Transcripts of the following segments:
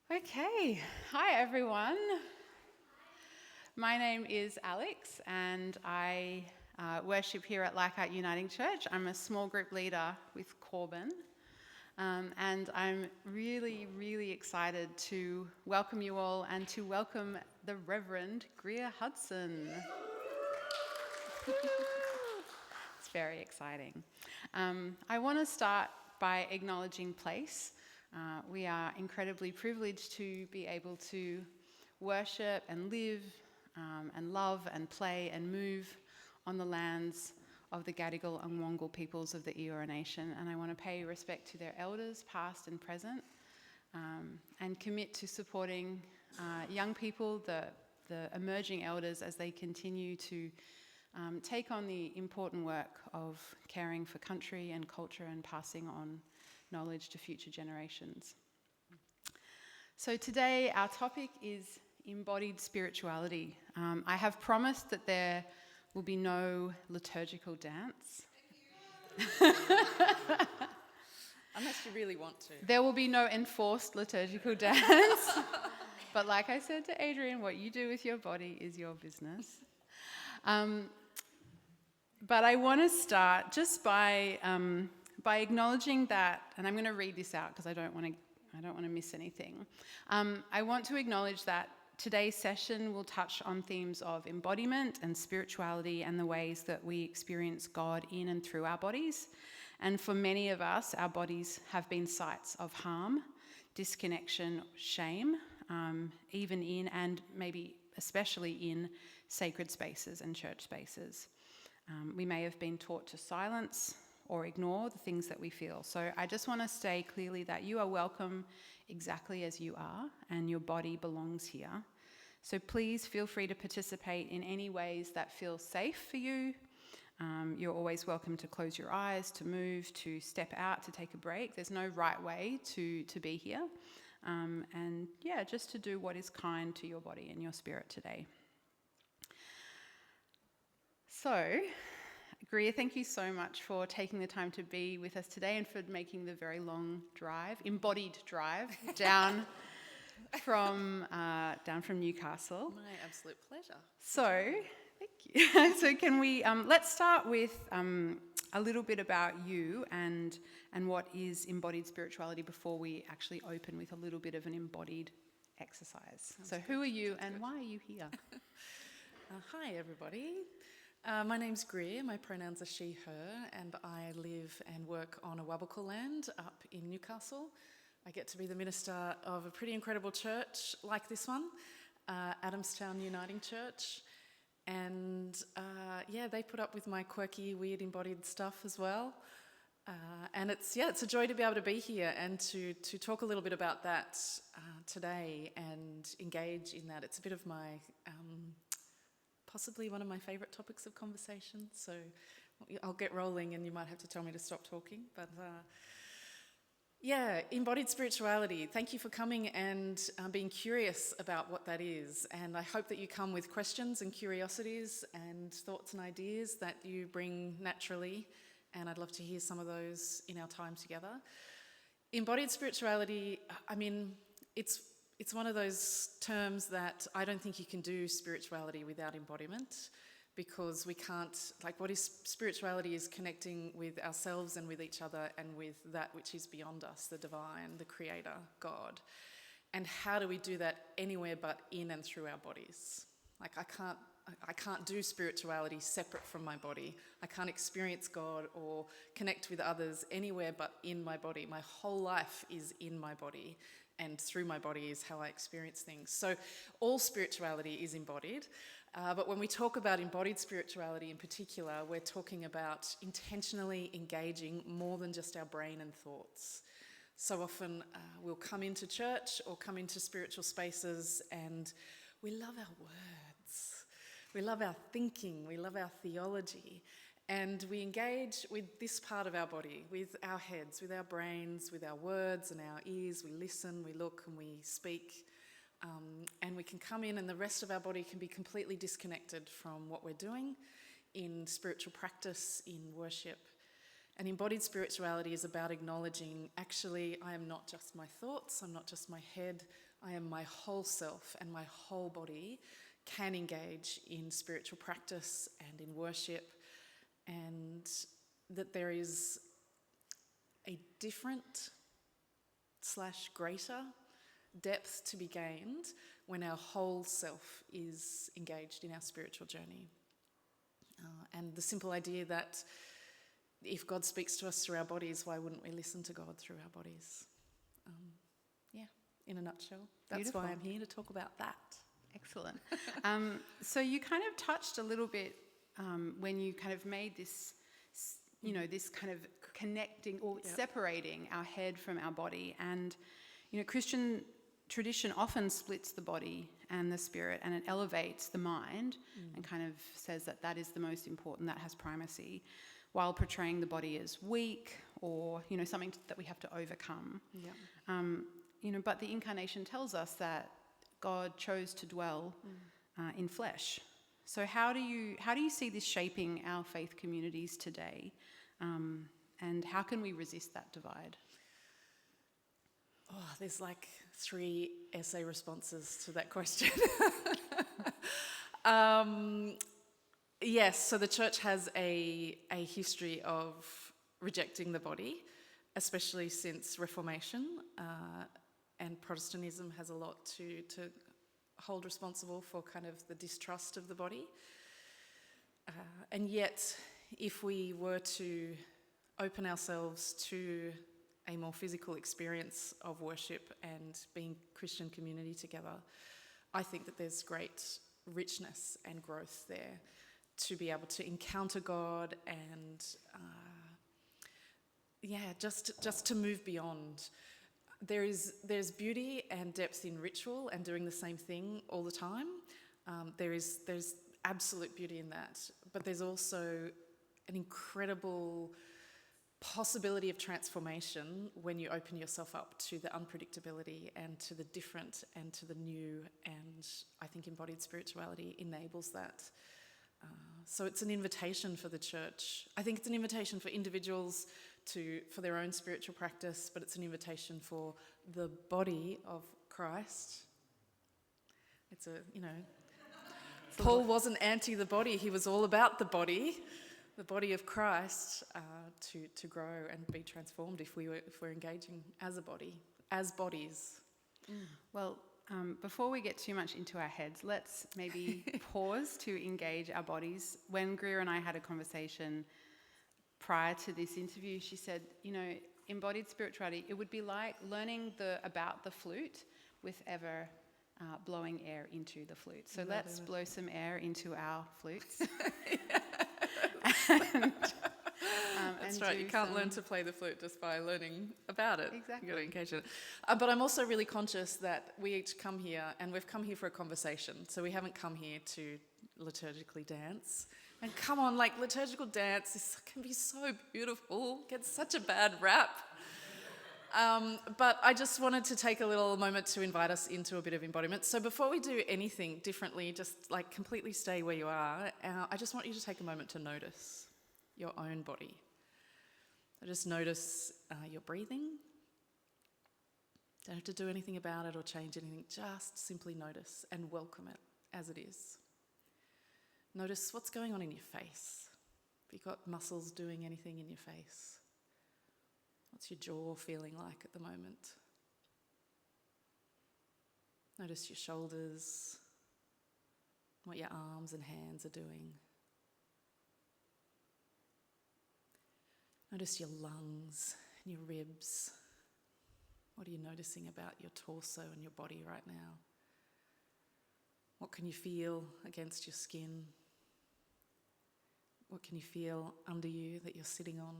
Okay, hi everyone. My name is Alex and I worship here at Adamstown Uniting Church. I'm a small group leader with Corbin and I'm really excited to welcome you all and to welcome the Reverend Greer Hudson. It's very exciting. I want to start by acknowledging place. We are incredibly privileged to be able to worship and live and love and play and move on the lands of the Gadigal and Wongal peoples of the Eora Nation. And I want to pay respect to their elders, past and present, and commit to supporting young people, the emerging elders, as they continue to take on the important work of caring for country and culture and passing on knowledge to future generations. So today our topic is embodied spirituality. I have promised that there will be no liturgical dance. Unless you really want to. There will be no enforced liturgical dance. But like I said to Adrian, what you do with your body is your business. But I want to start just by acknowledging that, and I'm going to read this out because I don't want to miss anything. I want to acknowledge that today's session will touch on themes of embodiment and spirituality and the ways that we experience God in and through our bodies. And for many of us, our bodies have been sites of harm, disconnection, shame, even in and maybe especially in sacred spaces and church spaces. We may have been taught to silence or ignore the things that we feel. So I just want to say clearly that you are welcome exactly as you are, and your body belongs here. So please feel free to participate in any ways that feel safe for you. You're always welcome to close your eyes, to move, to step out, to take a break. There's no right way to be here. And yeah, just to do what is kind to your body and your spirit today. So, Greer, thank you so much for taking the time to be with us today and for making the very long drive, embodied drive, down from Newcastle. My absolute pleasure. So, thank you. So can we, let's start with a little bit about you and what is embodied spirituality before we actually open with a little bit of an embodied exercise. So who are you and why are you here? Hi, everybody. My name's Greer, my pronouns are she, her, and I live and work on Awabakal land up in Newcastle. I get to be the minister of a pretty incredible church like this one, Adamstown Uniting Church. And they put up with my quirky, weird, embodied stuff as well. And it's a joy to be able to be here and to talk a little bit about that today and engage in that. It's a bit of my... possibly one of my favourite topics of conversation, so I'll get rolling and you might have to tell me to stop talking. But embodied spirituality. Thank you for coming and being curious about what that is. And I hope that you come with questions and curiosities and thoughts and ideas that you bring naturally, and I'd love to hear some of those in our time together. Embodied spirituality, I mean, it's one of those terms that I don't think you can do spirituality without embodiment, because we can't, what is spirituality is connecting with ourselves and with each other and with that which is beyond us, the divine, the creator, God. And how do we do that anywhere but in and through our bodies? I can't do spirituality separate from my body. I can't experience God or connect with others anywhere but in my body. My whole life is in my body, and through my body is how I experience things. So all spirituality is embodied. But when we talk about embodied spirituality in particular, we're talking about intentionally engaging more than just our brain and thoughts. So often we'll come into church or come into spiritual spaces and we love our words. We love our thinking. We love our theology. And we engage with this part of our body, with our heads, with our brains, with our words and our ears. We listen, we look, and we speak. And we can come in and the rest of our body can be completely disconnected from what we're doing in spiritual practice, in worship. And embodied spirituality is about acknowledging, actually, I am not just my thoughts, I'm not just my head, I am my whole self, and my whole body can engage in spiritual practice and in worship, and that there is a different / greater depth to be gained when our whole self is engaged in our spiritual journey. And the simple idea that if God speaks to us through our bodies, why wouldn't we listen to God through our bodies? In a nutshell. That's Beautiful. why I'm here to talk about that. Excellent. So you kind of touched a little bit when you kind of made this, this kind of connecting or separating our head from our body. And, Christian tradition often splits the body and the spirit, and it elevates the mind and kind of says that that is the most important, that has primacy, while portraying the body as weak or, something that we have to overcome. Yeah. But the incarnation tells us that God chose to dwell in flesh. So how do you see this shaping our faith communities today? And how can we resist that divide? Oh, there's like 3 essay responses to that question. Yes, so the church has a history of rejecting the body, especially since Reformation, and Protestantism has a lot to hold responsible for kind of the distrust of the body. And yet, if we were to open ourselves to a more physical experience of worship and being Christian community together, I think that there's great richness and growth there to be able to encounter God and just to move beyond. There's beauty and depth in ritual and doing the same thing all the time. There's absolute beauty in that, but there's also an incredible possibility of transformation when you open yourself up to the unpredictability and to the different and to the new, and I think embodied spirituality enables that. So it's an invitation for the church. I think it's an invitation for individuals for their own spiritual practice, but it's an invitation for the body of Christ. Paul wasn't anti the body, he was all about the body of Christ, to grow and be transformed if we're engaging as a body, as bodies. Well, before we get too much into our heads, let's maybe pause to engage our bodies. When Greer and I had a conversation prior to this interview, she said, embodied spirituality, it would be like learning about the flute with ever blowing air into the flute. So let's blow some air into our flutes. That's right, you can't learn to play the flute just by learning about it. Exactly. You've got to engage in it. But I'm also really conscious that we each come here, and we've come here for a conversation, so we haven't come here to liturgically dance. And come on, liturgical dance can be so beautiful, gets such a bad rap. But I just wanted to take a little moment to invite us into a bit of embodiment. So before we do anything differently, just completely stay where you are, I just want you to take a moment to notice your own body. Just notice your breathing. Don't have to do anything about it or change anything. Just simply notice and welcome it as it is. Notice what's going on in your face. Have you got muscles doing anything in your face? What's your jaw feeling like at the moment? Notice your shoulders, what your arms and hands are doing. Notice your lungs and your ribs. What are you noticing about your torso and your body right now? What can you feel against your skin? What can you feel under you that you're sitting on?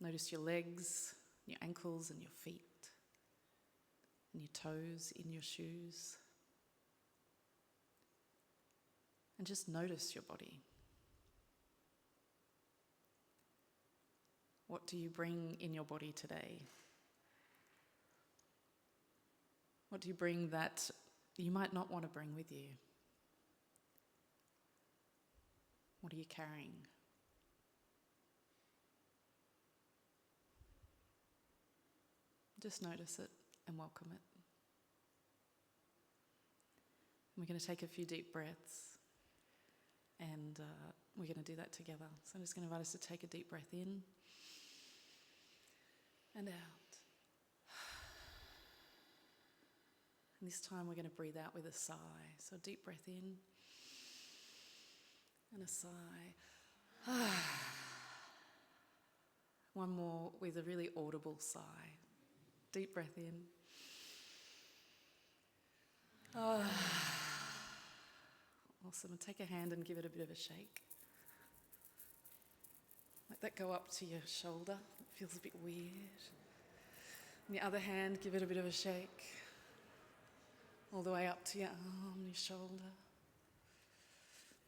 Notice your legs, your ankles and your feet, and your toes in your shoes. And just notice your body. What do you bring in your body today? What do you bring that you might not want to bring with you? What are you carrying? Just notice it and welcome it. We're going to take a few deep breaths, and we're going to do that together. So I'm just going to invite us to take a deep breath in and out. And this time we're going to breathe out with a sigh. So a deep breath in and a sigh. One more with a really audible sigh. Deep breath in. Awesome. And take a hand and give it a bit of a shake. Let that go up to your shoulder. It feels a bit weird. And the other hand, give it a bit of a shake. All the way up to your arm, your shoulder.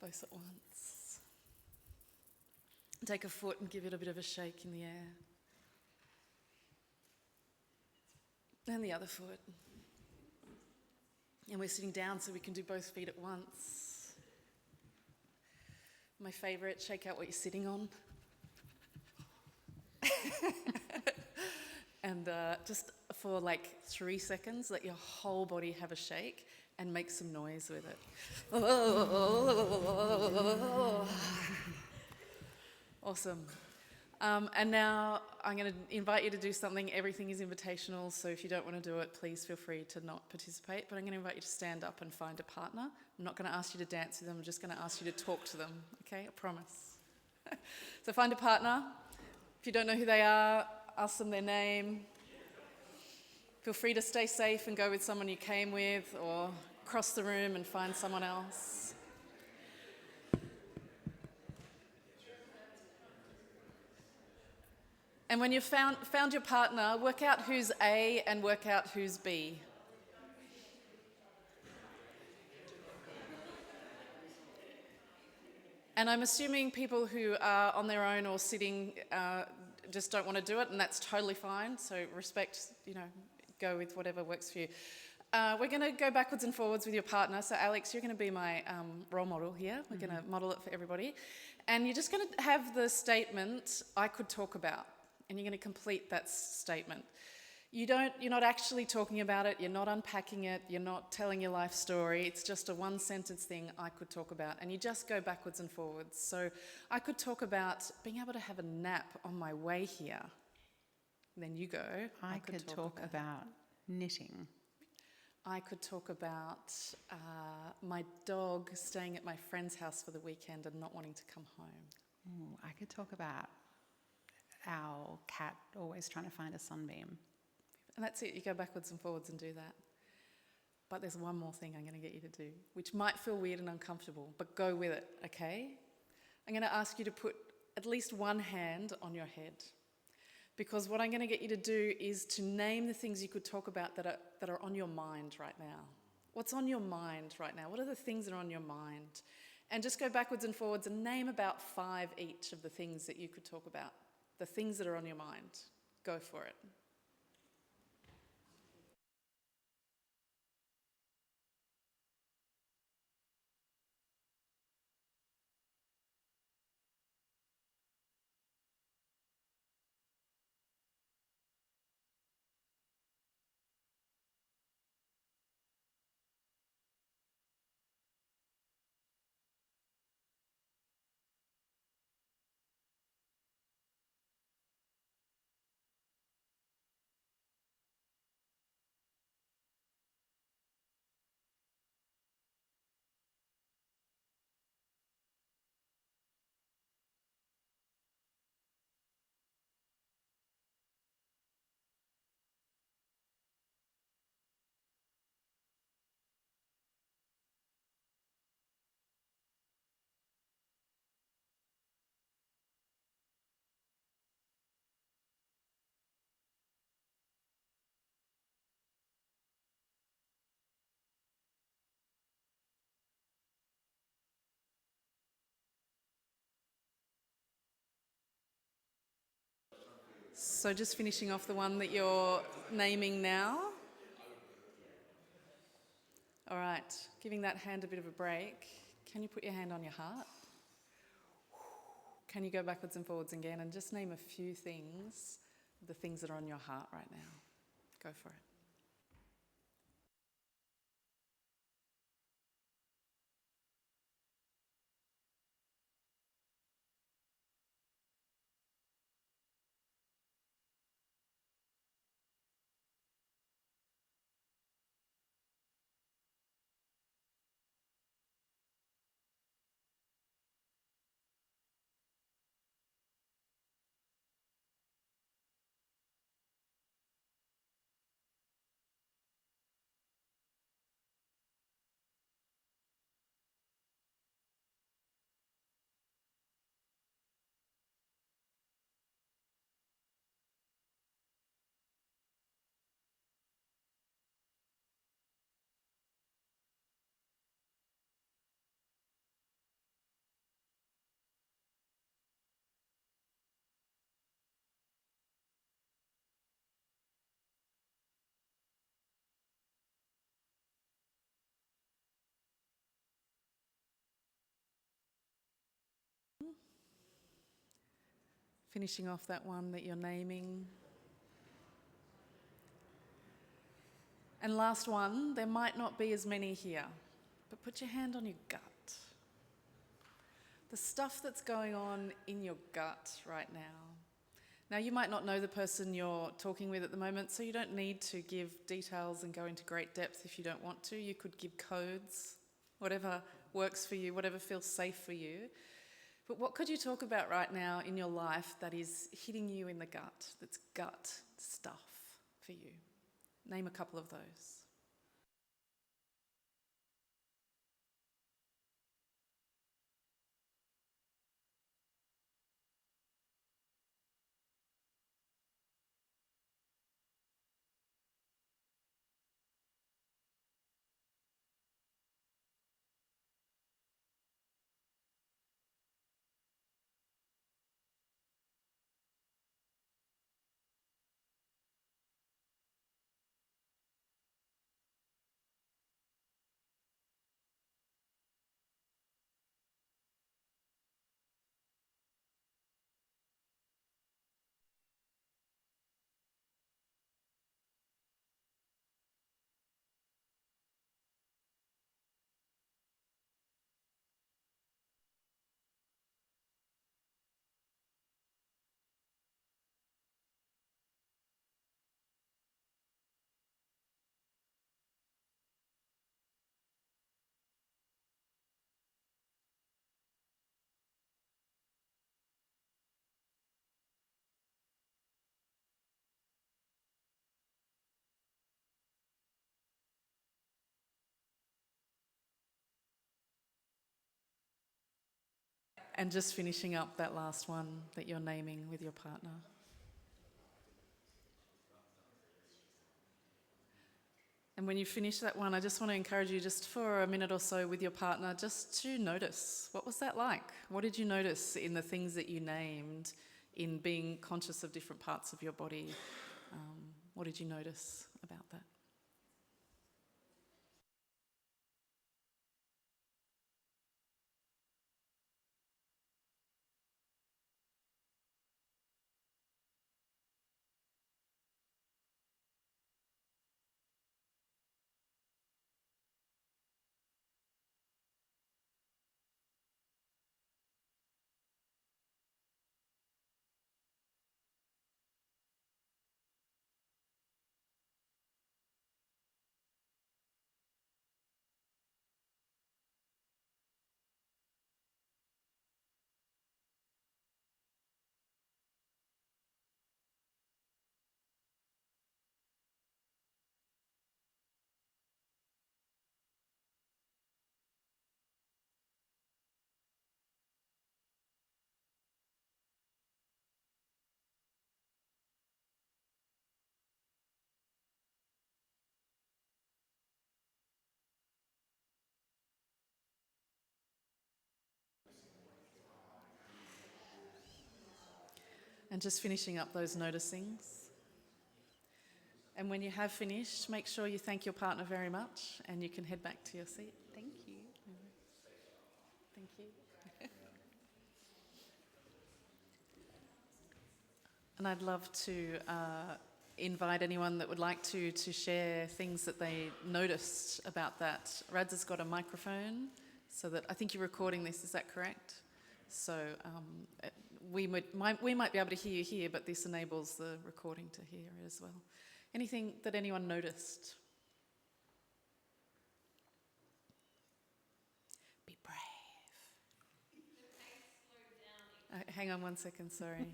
Both at once. Take a foot and give it a bit of a shake in the air. And the other foot. And we're sitting down so we can do both feet at once. My favourite, shake out what you're sitting on. And just for like 3 seconds, let your whole body have a shake and make some noise with it. Awesome. And now I'm going to invite you to do something. Everything is invitational, so if you don't want to do it, please feel free to not participate. But I'm going to invite you to stand up and find a partner. I'm not going to ask you to dance with them. I'm just going to ask you to talk to them, okay? I promise. So find a partner. If you don't know who they are, ask them their name. Feel free to stay safe and go with someone you came with, or cross the room and find someone else. And when you've found your partner, work out who's A and work out who's B. And I'm assuming people who are on their own or sitting just don't want to do it, and that's totally fine. So respect, go with whatever works for you. We're going to go backwards and forwards with your partner. So Alex, you're going to be my role model here. We're going to model it for everybody. And you're just going to have the statement, I could talk about. And you're going to complete that statement. You're not actually talking about it, you're not unpacking it, you're not telling your life story, it's just a one-sentence thing I could talk about, and you just go backwards and forwards. So I could talk about being able to have a nap on my way here. And then you go. I could talk about knitting. I could talk about my dog staying at my friend's house for the weekend and not wanting to come home. Ooh, I could talk about our cat always trying to find a sunbeam. And that's it, you go backwards and forwards and do that. But there's one more thing I'm going to get you to do, which might feel weird and uncomfortable, but go with it, okay? I'm going to ask you to put at least one hand on your head. Because what I'm going to get you to do is to name the things you could talk about that are on your mind right now. What's on your mind right now? What are the things that are on your mind? And just go backwards and forwards and name about 5 each of the things that you could talk about. The things that are on your mind. Go for it. So just finishing off the one that you're naming now. All right, giving that hand a bit of a break. Can you put your hand on your heart? Can you go backwards and forwards again and just name a few things, the things that are on your heart right now? Go for it. Finishing off that one that you're naming. And last one, there might not be as many here, but put your hand on your gut. The stuff that's going on in your gut right now. Now, you might not know the person you're talking with at the moment, so you don't need to give details and go into great depth if you don't want to. You could give codes, whatever works for you, whatever feels safe for you. But what could you talk about right now in your life that is hitting you in the gut, that's gut stuff for you? Name a couple of those. And just finishing up that last one that you're naming with your partner. And when you finish that one, I just want to encourage you just for a minute or so with your partner just to notice, what was that like? What did you notice in the things that you named, in being conscious of different parts of your body? What did you notice about that? And just finishing up those noticings. And when you have finished, make sure you thank your partner very much and you can head back to your seat. Thank you. Thank you. And I'd love to invite anyone that would like to share things that they noticed about that. Rads has got a microphone, so that I think you're recording this, is that correct? So we might be able to hear you here, but this enables the recording to hear it as well. Anything that anyone noticed? Be brave. Hang on 1 second, sorry.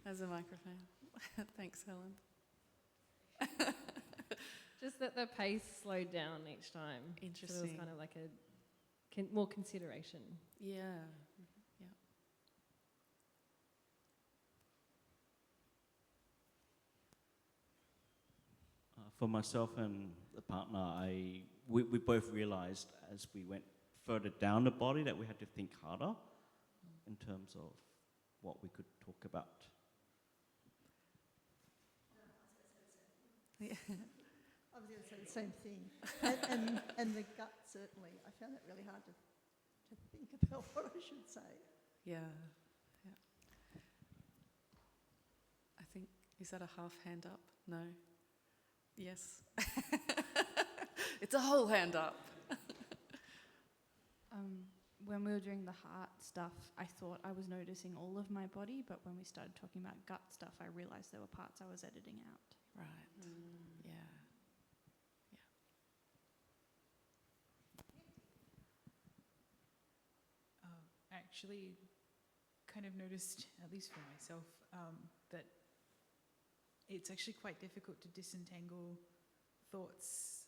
There's a microphone. Thanks, Helen. Just that the pace slowed down each time. Interesting. So it was kind of like more consideration. Yeah. For myself and the partner, we both realised as we went further down the body that we had to think harder in terms of what we could talk about. Yeah. I was going to say the same thing. And the gut, certainly. I found it really hard to think about what I should say. Yeah. Is that a half hand up? No? Yes? It's a whole hand up. When we were doing the heart stuff, I thought I was noticing all of my body, but when we started talking about gut stuff, I realised there were parts I was editing out. Right. Yeah. I actually kind of noticed, at least for myself, that it's actually quite difficult to disentangle thoughts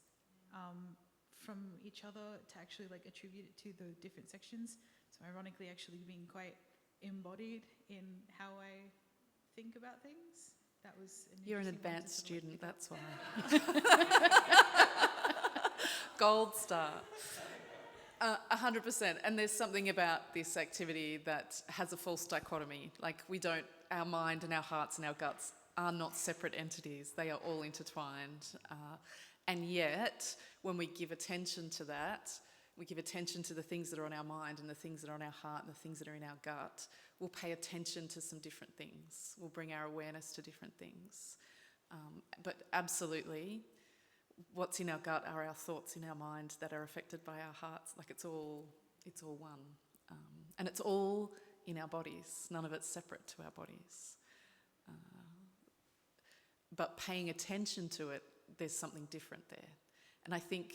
from each other, to actually like attribute it to the different sections. So ironically, actually being quite embodied in how I think about things. That was You're an interesting one to advanced sort of, like, student, that's why. Gold star. 100%. And there's something about this activity that has a false dichotomy. Like our mind and our hearts and our guts are not separate entities. They are all intertwined. And yet, when we give attention to that, we give attention to the things that are on our mind and the things that are on our heart and the things that are in our gut, we'll pay attention to some different things. We'll bring our awareness to different things. But absolutely, what's in our gut are our thoughts in our mind that are affected by our hearts. Like it's all one. And it's all in our bodies. None of it's separate to our bodies. But paying attention to it, there's something different there. And I think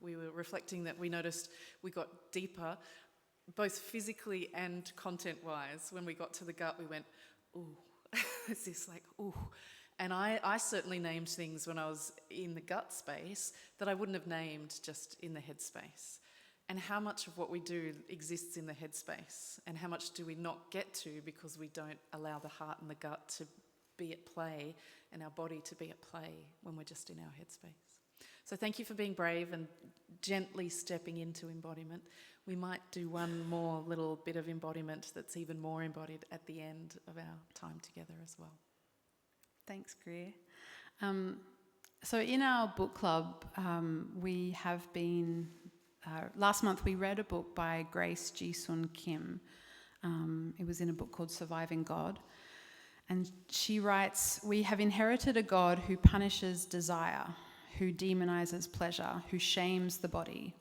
we were reflecting that we noticed we got deeper, both physically and content-wise. When we got to the gut, we went, ooh, it's this like, ooh. And I certainly named things when I was in the gut space that I wouldn't have named just in the head space. And how much of what we do exists in the head space, and how much do we not get to because we don't allow the heart and the gut to be at play and our body to be at play when we're just in our headspace. So thank you for being brave and gently stepping into embodiment. We might do one more little bit of embodiment that's even more embodied at the end of our time together as well. Thanks, Greer. So in our book club, we have been... last month we read a book by Grace Ji-sun Kim. It was in a book called Surviving God. And she writes, "We have inherited a God who punishes desire, who demonizes pleasure, who shames the body.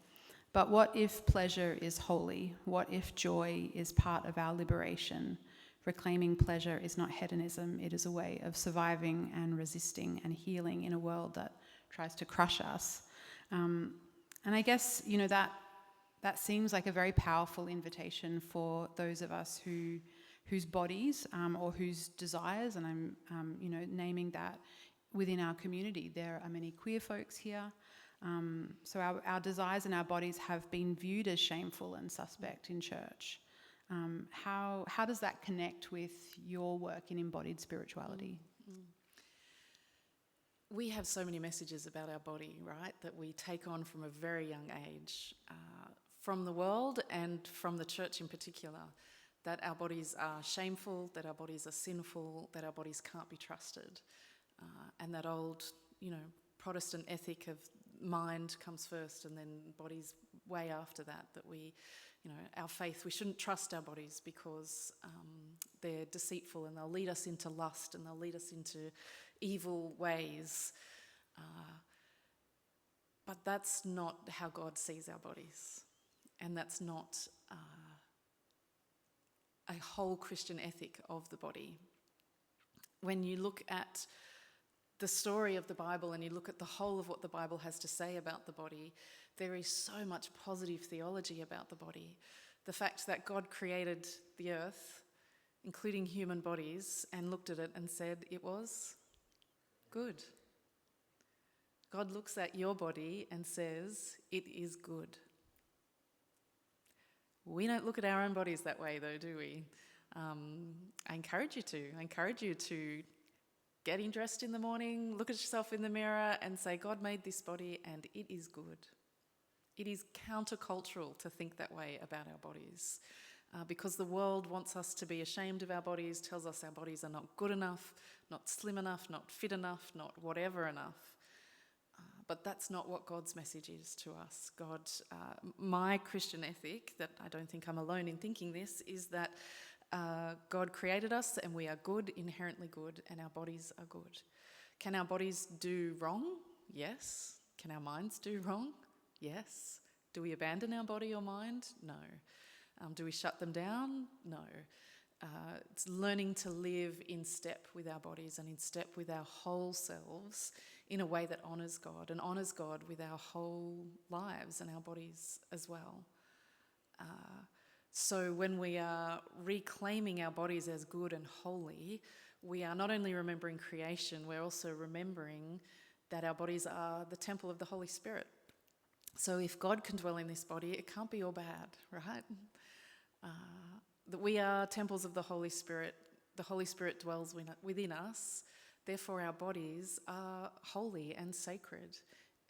But what if pleasure is holy? What if joy is part of our liberation? Reclaiming pleasure is not hedonism, it is a way of surviving and resisting and healing in a world that tries to crush us." And I guess, that seems like a very powerful invitation for those of us whose bodies or whose desires, and I'm naming that within our community. There are many queer folks here. So our desires and our bodies have been viewed as shameful and suspect in church. How does that connect with your work in embodied spirituality? We have so many messages about our body, right, that we take on from a very young age, from the world and from the church in particular, that our bodies are shameful, that our bodies are sinful, that our bodies can't be trusted. And that old, Protestant ethic of mind comes first and then bodies way after that we, our faith, we shouldn't trust our bodies because they're deceitful and they'll lead us into lust and they'll lead us into evil ways. But that's not how God sees our bodies. And that's not a whole Christian ethic of the body. When you look at the story of the Bible and you look at the whole of what the Bible has to say about the body, there is so much positive theology about the body. The fact that God created the earth, including human bodies, and looked at it and said it was good. God looks at your body and says it is good. We don't look at our own bodies that way though, do we? I encourage you to. I encourage you to getting dressed in the morning, look at yourself in the mirror and say, God made this body and it is good. It is countercultural to think that way about our bodies because the world wants us to be ashamed of our bodies, tells us our bodies are not good enough, not slim enough, not fit enough, not whatever enough. But that's not what God's message is to us. My Christian ethic, that I don't think I'm alone in thinking this, is that God created us and we are good, inherently good, and our bodies are good. Can our bodies do wrong? Yes. Can our minds do wrong? Yes. Do we abandon our body or mind? No. Do we shut them down? No. It's learning to live in step with our bodies and in step with our whole selves in a way that honours God and honours God with our whole lives and our bodies as well. So when we are reclaiming our bodies as good and holy, we are not only remembering creation, we're also remembering that our bodies are the temple of the Holy Spirit. So if God can dwell in this body, it can't be all bad, right? That we are temples of the Holy Spirit. The Holy Spirit dwells within us. Therefore, our bodies are holy and sacred.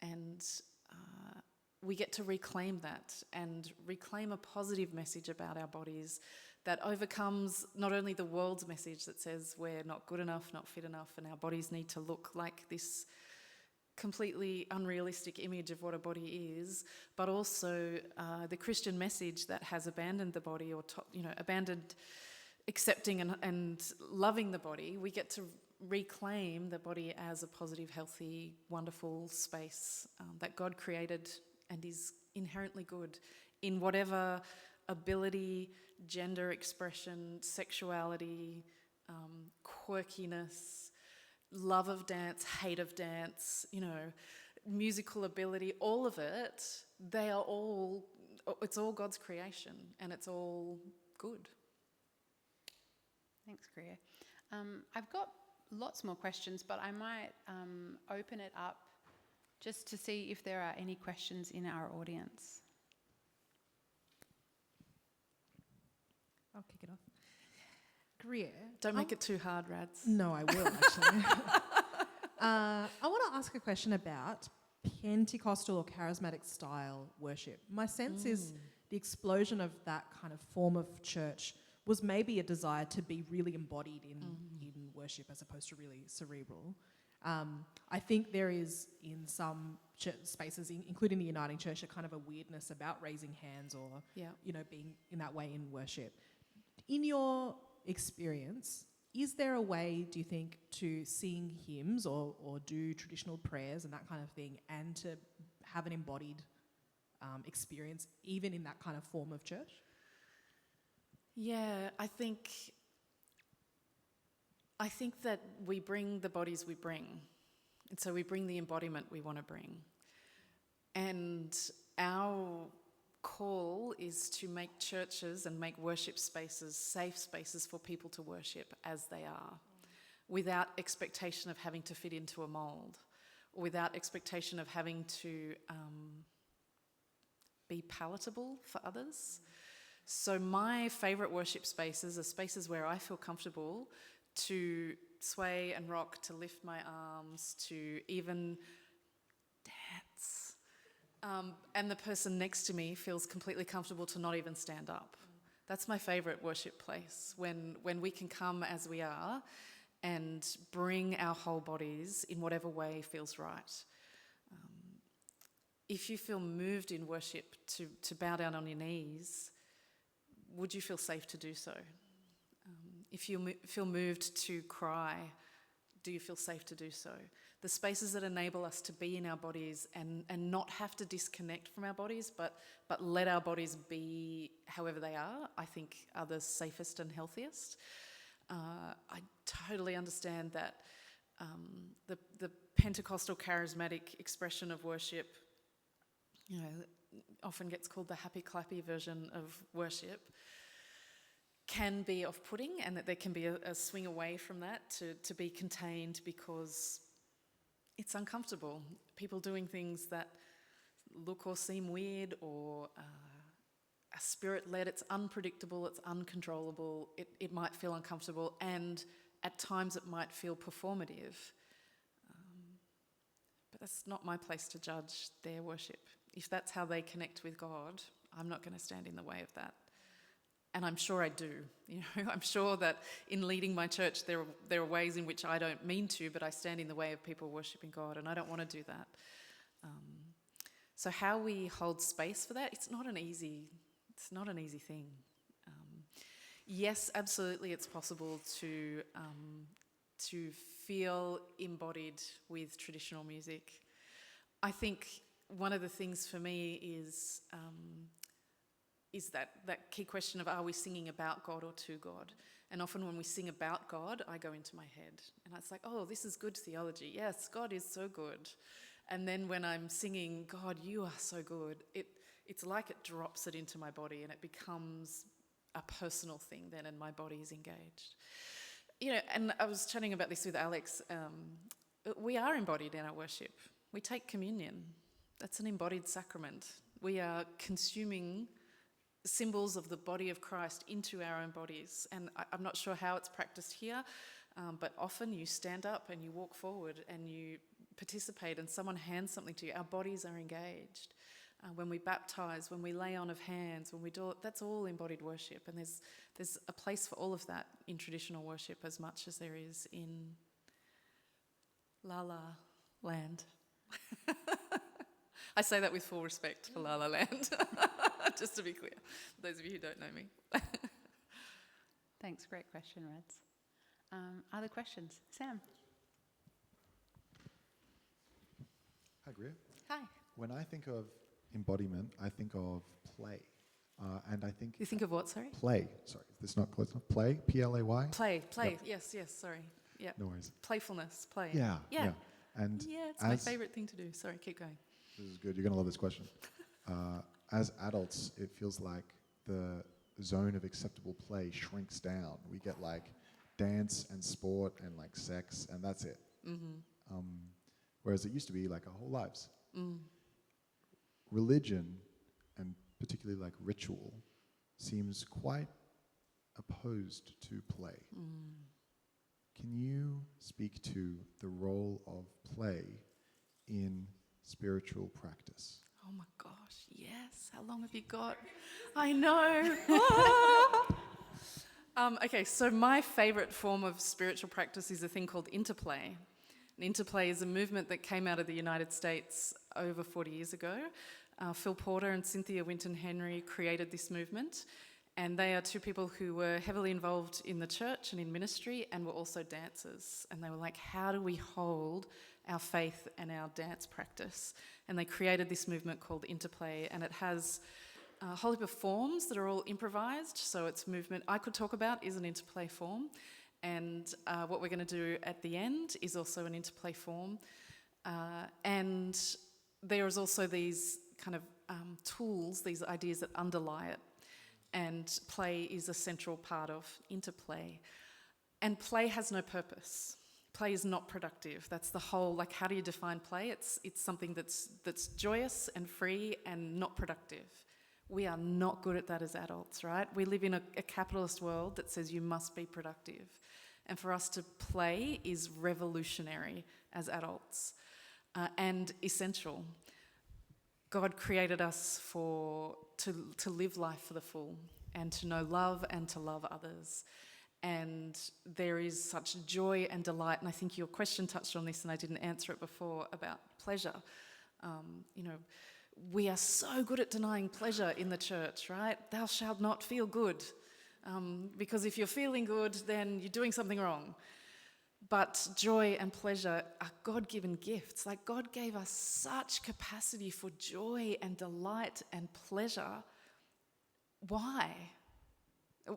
And we get to reclaim that and reclaim a positive message about our bodies that overcomes not only the world's message that says we're not good enough, not fit enough, and our bodies need to look like this completely unrealistic image of what a body is, but also the Christian message that has abandoned the body or abandoned accepting and loving the body. We get to reclaim the body as a positive, healthy, wonderful space that God created and is inherently good in whatever ability, gender expression, sexuality, quirkiness, love of dance, hate of dance, musical ability, all of it, it's all God's creation and it's all good. Thanks, Greer. I've got lots more questions, but I might open it up just to see if there are any questions in our audience. I'll kick it off. Greer. Don't make it too hard, Rads. No, I will, actually. I want to ask a question about Pentecostal or charismatic style worship. My sense is the explosion of that kind of form of church was maybe a desire to be really embodied in worship as opposed to really cerebral. I think there is in some spaces, including the Uniting Church, a kind of a weirdness about raising hands or being in that way in worship. In your experience, is there a way, do you think, to sing hymns or do traditional prayers and that kind of thing and to have an embodied experience even in that kind of form of church? Yeah, I think that we bring the bodies we bring. And so we bring the embodiment we want to bring. And our call is to make churches and make worship spaces safe spaces for people to worship as they are, without expectation of having to fit into a mould, or without expectation of having to be palatable for others. So my favourite worship spaces are spaces where I feel comfortable to sway and rock, to lift my arms, to even dance. And the person next to me feels completely comfortable to not even stand up. That's my favourite worship place, when we can come as we are and bring our whole bodies in whatever way feels right. If you feel moved in worship to bow down on your knees, would you feel safe to do so? If you feel moved to cry, do you feel safe to do so? The spaces that enable us to be in our bodies and not have to disconnect from our bodies, but let our bodies be however they are, I think are the safest and healthiest. I totally understand that the Pentecostal charismatic expression of worship, often gets called the happy clappy version of worship, can be off-putting, and that there can be a swing away from that to be contained because it's uncomfortable. People doing things that look or seem weird or are spirit-led, it's unpredictable, it's uncontrollable, it might feel uncomfortable, and at times it might feel performative. But that's not my place to judge their worship. If that's how they connect with God, I'm not going to stand in the way of that. And I'm sure I do. I'm sure that in leading my church, there are ways in which I don't mean to, but I stand in the way of people worshipping God, and I don't want to do that. So how we hold space for that, it's not an easy thing. Yes, absolutely, it's possible to feel embodied with traditional music. I think one of the things for me is that key question of, are we singing about God or to God? And often when we sing about God, I go into my head. And it's like, oh, this is good theology. Yes, God is so good. And then when I'm singing, God, you are so good, it's like it drops it into my body and it becomes a personal thing then, and my body is engaged. You know, and I was chatting about this with Alex. We are embodied in our worship. We take communion. That's an embodied sacrament. We are consuming symbols of the body of Christ into our own bodies. And I'm not sure how it's practiced here, but often you stand up and you walk forward and you participate and someone hands something to you. Our bodies are engaged. When we baptise, when we lay on of hands, when we do it, that's all embodied worship. And there's a place for all of that in traditional worship as much as there is in La La Land. I say that with full respect for La La Land, just to be clear, for those of you who don't know me. Thanks, great question, Reds. Other questions? Sam? Hi, Greer. Hi. When I think of embodiment, I think of play. And I think... You think of what, sorry? Play. Sorry, is this not close enough? Play? P-L-A-Y? Play. Yep. Yes, sorry. Yeah. No worries. Playfulness, play. Yeah. And yeah, it's my favourite thing to do. Sorry, keep going. This is good. You're going to love this question. As adults, it feels like the zone of acceptable play shrinks down. We get like dance and sport and like sex, and that's it. Mm-hmm. Whereas it used to be like our whole lives. Mm. Religion, and particularly like ritual, seems quite opposed to play. Mm. Can you speak to the role of play in spiritual practice? Oh my gosh, yes. How long have you got? I know. Okay, so my favourite form of spiritual practice is a thing called interplay. And interplay is a movement that came out of the United States over 40 years ago. Phil Porter and Cynthia Winton Henry created this movement, and they are two people who were heavily involved in the church and in ministry and were also dancers. And they were like, how do we hold our faith and our dance practice? And they created this movement called Interplay, and it has a whole heap of forms that are all improvised. So it's movement I could talk about is an interplay form, and what we're going to do at the end is also an interplay form. And there is also these kind of tools, these ideas that underlie it. And play is a central part of interplay. And play has no purpose. Play is not productive. That's the whole, like, how do you define play? It's something that's joyous and free and not productive. We are not good at that as adults, right? We live in a capitalist world that says you must be productive. And for us to play is revolutionary as adults and essential. God created us to live life for the full and to know love and to love others. And there is such joy and delight, and I think your question touched on this and I didn't answer it before, about pleasure. We are so good at denying pleasure in the church, right? Thou shalt not feel good, because if you're feeling good, then you're doing something wrong. But joy and pleasure are God-given gifts. Like, God gave us such capacity for joy and delight and pleasure. Why?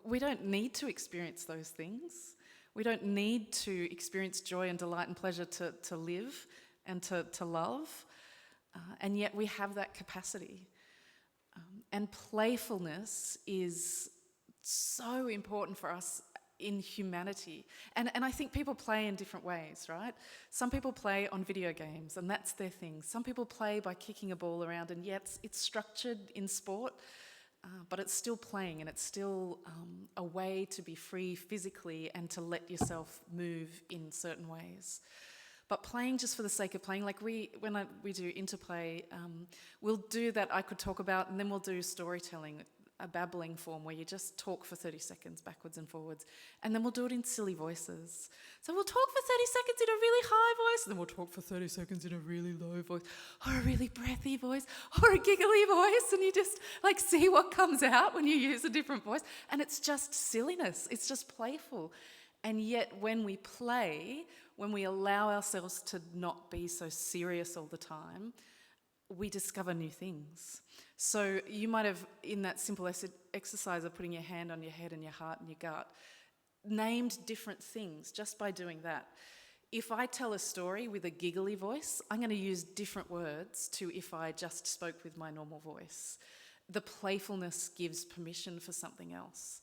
We don't need to experience those things. We don't need to experience joy and delight and pleasure to live and to love. And yet we have that capacity. And playfulness is so important for us in humanity. And I think people play in different ways, right? Some people play on video games, and that's their thing. Some people play by kicking a ball around, and yet it's structured in sport, but it's still playing, and it's still a way to be free physically and to let yourself move in certain ways. But playing just for the sake of playing, like we do interplay, we'll do that I could talk about, and then we'll do storytelling. a babbling form where you just talk for 30 seconds backwards and forwards, and then we'll do it in silly voices. So we'll talk for 30 seconds in a really high voice, and then we'll talk for 30 seconds in a really low voice, or a really breathy voice, or a giggly voice, and you just like see what comes out when you use a different voice. And it's just silliness, it's just playful. And yet when we play, when we allow ourselves to not be so serious all the time, we discover new things. So you might have, in that simple exercise of putting your hand on your head and your heart and your gut, named different things just by doing that. If I tell a story with a giggly voice, I'm going to use different words to if I just spoke with my normal voice. The playfulness gives permission for something else.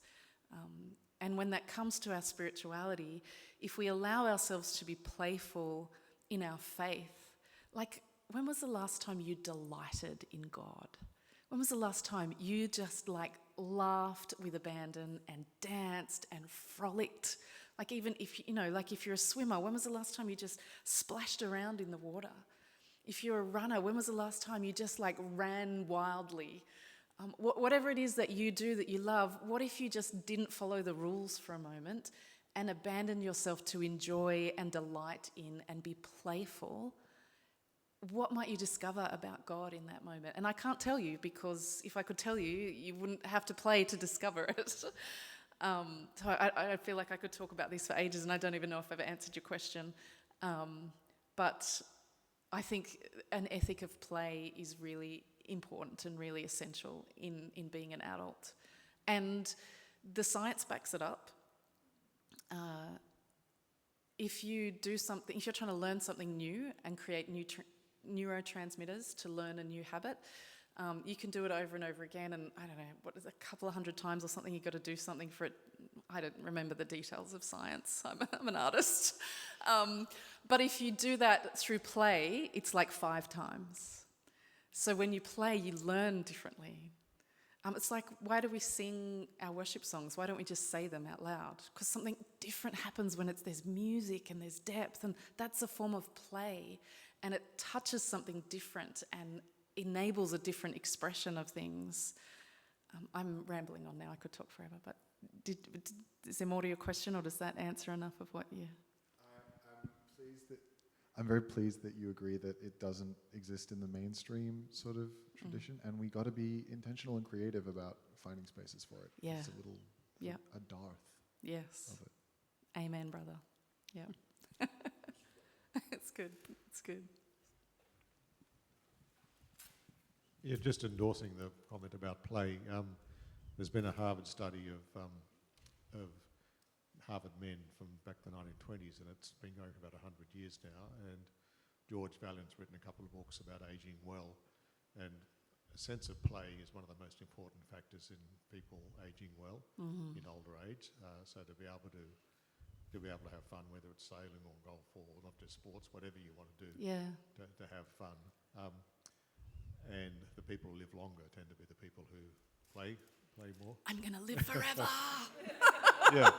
And when that comes to our spirituality, if we allow ourselves to be playful in our faith, like, when was the last time you delighted in God? When was the last time you just like laughed with abandon and danced and frolicked? Like, even if, like if you're a swimmer, when was the last time you just splashed around in the water? If you're a runner, when was the last time you just like ran wildly? Whatever it is that you do that you love, what if you just didn't follow the rules for a moment and abandon yourself to enjoy and delight in and be playful? What might you discover about God in that moment? And I can't tell you, because if I could tell you, you wouldn't have to play to discover it. So I feel like I could talk about this for ages, and I don't even know if I've answered your question. But I think an ethic of play is really important and really essential in being an adult. And the science backs it up. If you do something, if you're trying to learn something new and create new neurotransmitters to learn a new habit, you can do it over and over again, and I don't know, what is it, a couple of hundred times or something, you've got to do something for it. I don't remember the details of science, I'm an artist. But if you do that through play, it's like 5 times. So when you play, you learn differently. It's like, why do we sing our worship songs? Why don't we just say them out loud? Because something different happens when there's music and there's depth, and that's a form of play. And it touches something different and enables a different expression of things. I'm rambling on now, I could talk forever, but is there more to your question, or does that answer enough of what you... I'm very pleased that you agree that it doesn't exist in the mainstream sort of tradition, and we got to be intentional and creative about finding spaces for it. Yeah. It's a little, a dearth. Yes. Of it. Amen, brother. Yeah. It's good. It's good. Yeah, just endorsing the comment about play. There's been a Harvard study of Harvard men from back in the 1920s, and it's been going for about 100 years now. And George Valiant's written a couple of books about ageing well, and a sense of play is one of the most important factors in people ageing well in older age. So to be able to have fun, whether it's sailing or golf or not just sports, whatever you want to do, to have fun. And the people who live longer tend to be the people who play more. I'm going to live forever. Yeah.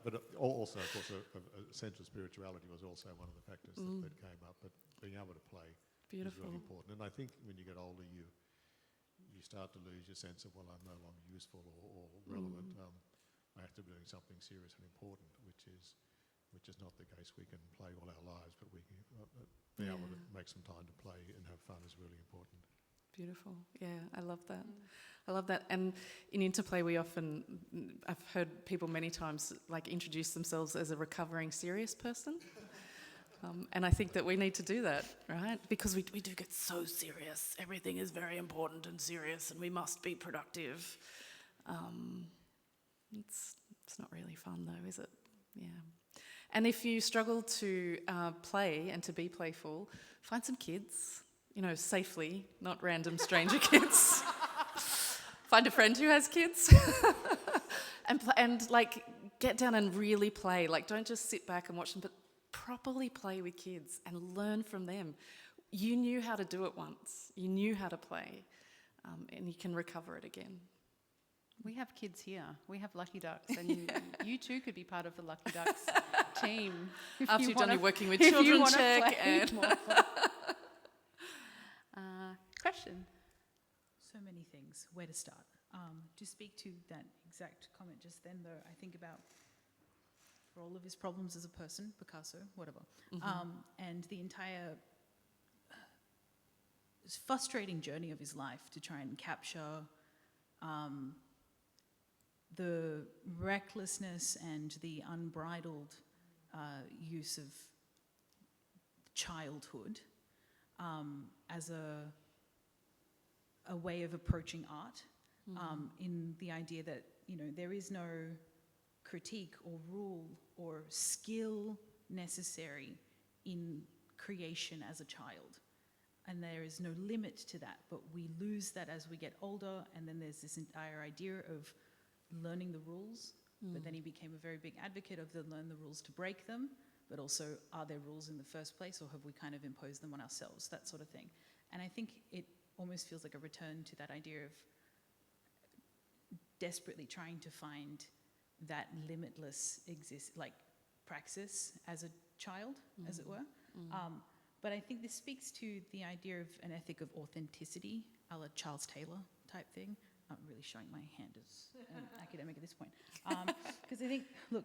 But also, of course, a sense of spirituality was also one of the factors that came up. But being able to play is really important. And I think when you get older, you start to lose your sense of, well, I'm no longer useful or relevant. I have to be doing something serious and important, which is not the case. We can play all our lives, but we can be able to make some time to play and have fun is really important. Beautiful. Yeah, I love that. I love that. And in Interplay, I've heard people many times like introduce themselves as a recovering serious person. And I think that we need to do that, right? Because we do get so serious. Everything is very important and serious, and we must be productive. It's not really fun though, is it? Yeah. And if you struggle to play and to be playful, find some kids, safely, not random stranger kids. Find a friend who has kids and like get down and really play. Like, don't just sit back and watch them, but properly play with kids and learn from them. You knew how to do it once. You knew how to play, and you can recover it again. We have kids here. We have Lucky Ducks, and you too could be part of the Lucky Ducks team. After you've done your working with children check and... Question? So many things. Where to start? To speak to that exact comment just then, though, I think about, for all of his problems as a person, Picasso, whatever, and the entire frustrating journey of his life to try and capture the recklessness and the unbridled use of childhood as a way of approaching art, in the idea that, you know, there is no critique or rule or skill necessary in creation as a child. And there is no limit to that, but we lose that as we get older, and then there's this entire idea of learning the rules, but then he became a very big advocate of the learn the rules to break them, but also, are there rules in the first place, or have we kind of imposed them on ourselves, that sort of thing. And I think it almost feels like a return to that idea of desperately trying to find that limitless praxis as a child, as it were. But I think this speaks to the idea of an ethic of authenticity, a la Charles Taylor type thing. I'm really showing my hand as an academic at this point. Because I think, look,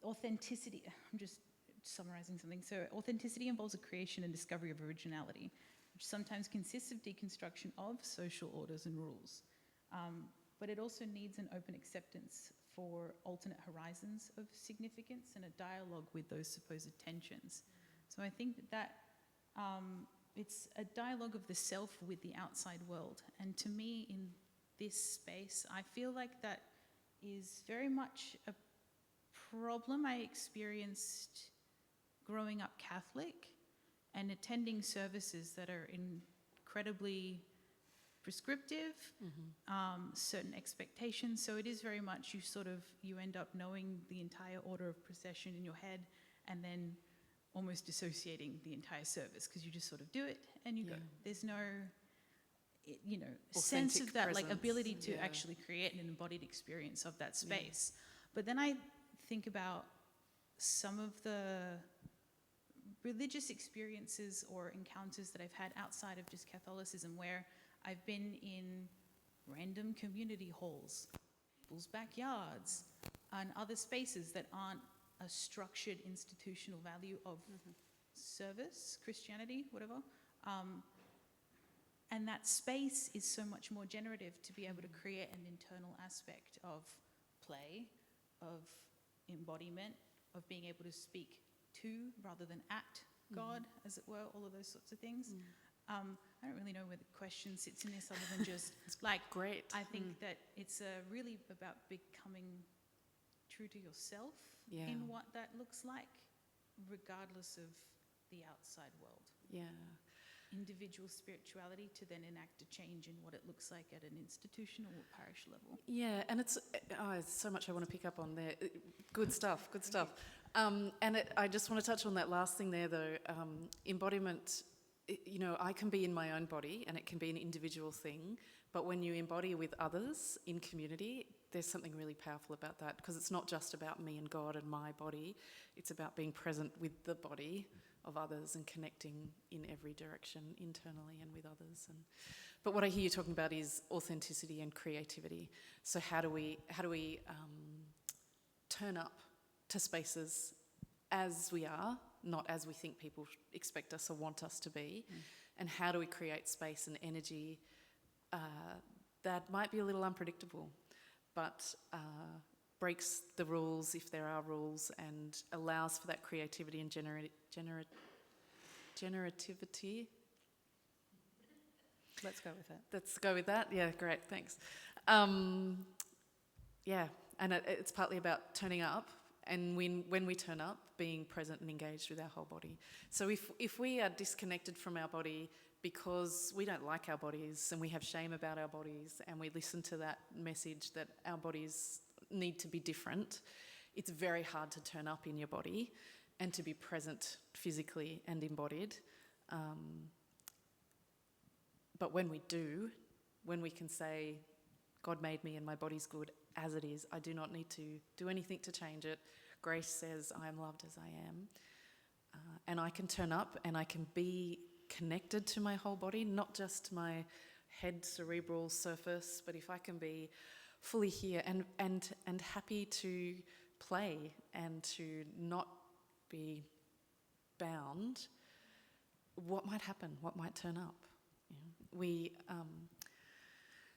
authenticity, I'm just summarizing something. So authenticity involves a creation and discovery of originality, which sometimes consists of deconstruction of social orders and rules. But it also needs an open acceptance for alternate horizons of significance and a dialogue with those supposed tensions. So I think that it's a dialogue of the self with the outside world. And to me, in this space, I feel like that is very much a problem I experienced growing up Catholic and attending services that are incredibly prescriptive, certain expectations. So it is very much you end up knowing the entire order of procession in your head and then almost dissociating the entire service because you just sort of do it and you go. There's no, sense of that presence. Ability to actually create an embodied experience of that space. But then I think about some of the religious experiences or encounters that I've had outside of just Catholicism, where I've been in random community halls, people's backyards, and other spaces that aren't a structured institutional value of service, Christianity, whatever. And that space is so much more generative to be able to create an internal aspect of play, of embodiment, of being able to speak to rather than at God, as it were, all of those sorts of things. I don't really know where the question sits in this other than just great. I think that it's really about becoming true to yourself in what that looks like, regardless of the outside world. Yeah. Individual spirituality to then enact a change in what it looks like at an institutional or parish level. Yeah, and it's so much I want to pick up on there. Good stuff, good stuff. I just want to touch on that last thing there, though. Embodiment, I can be in my own body and it can be an individual thing, but when you embody with others in community, there's something really powerful about that, because it's not just about me and God and my body, it's about being present with the body of others and connecting in every direction, internally and with others. But what I hear you talking about is authenticity and creativity. So how do we turn up to spaces as we are, not as we think people expect us or want us to be, and how do we create space and energy that might be a little unpredictable, but breaks the rules if there are rules and allows for that creativity and generativity. Let's go with it. Let's go with that. Yeah, great, thanks. And it's partly about turning up, and when we turn up, being present and engaged with our whole body. So if we are disconnected from our body because we don't like our bodies and we have shame about our bodies and we listen to that message that our bodies need to be different, it's very hard to turn up in your body and to be present physically and embodied. But when we do, when we can say, God made me and my body's good as it is, I do not need to do anything to change it. Grace says I am loved as I am. And I can turn up and I can be connected to my whole body, not just my head cerebral surface, but if I can be fully here and happy to play and to not be bound, what might happen? What might turn up? You know,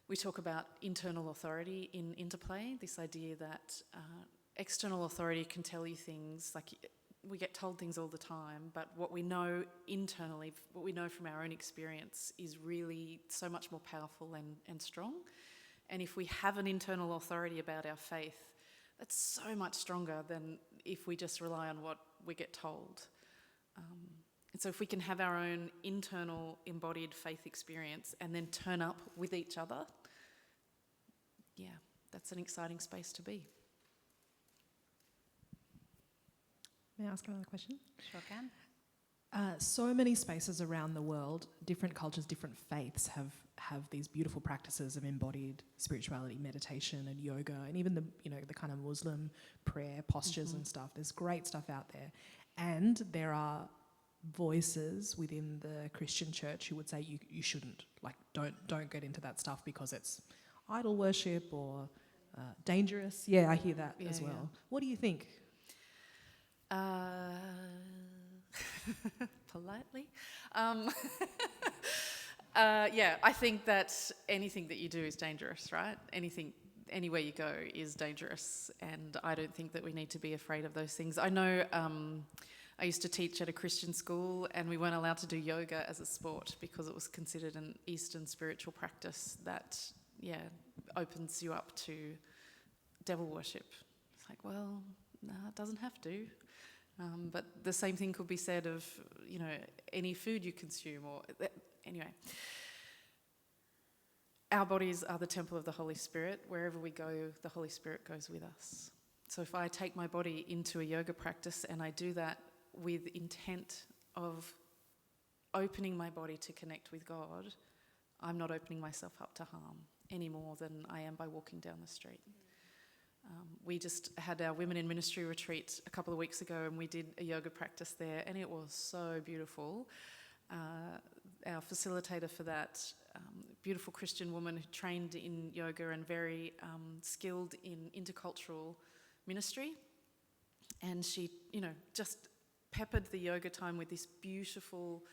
we talk about internal authority in interplay, this idea that external authority can tell you things, like we get told things all the time, but what we know internally, what we know from our own experience is really so much more powerful and strong. And if we have an internal authority about our faith, that's so much stronger than if we just rely on what we get told. And so if we can have our own internal embodied faith experience and then turn up with each other, yeah, that's an exciting space to be. May I ask another question? Sure can. So many spaces around the world, different cultures, different faiths have these beautiful practices of embodied spirituality, meditation and yoga, and even the kind of Muslim prayer postures and stuff. There's great stuff out there. And there are voices within the Christian church who would say you shouldn't, like don't get into that stuff because it's idol worship or dangerous. Yeah, I hear that as well. Yeah. What do you think? Politely. Yeah, I think that anything that you do is dangerous, right? Anywhere you go is dangerous, and I don't think that we need to be afraid of those things. I know I used to teach at a Christian school, and we weren't allowed to do yoga as a sport because it was considered an Eastern spiritual practice that, opens you up to devil worship. It's like, well, no, it doesn't have to. But the same thing could be said of, any food you consume or... Anyway. Our bodies are the temple of the Holy Spirit. Wherever we go, the Holy Spirit goes with us. So if I take my body into a yoga practice and I do that with intent of opening my body to connect with God, I'm not opening myself up to harm any more than I am by walking down the street. We just had our Women in Ministry retreat a couple of weeks ago, and we did a yoga practice there, and it was so beautiful. Our facilitator for that, beautiful Christian woman who trained in yoga and very skilled in intercultural ministry, and she, just peppered the yoga time with this beautiful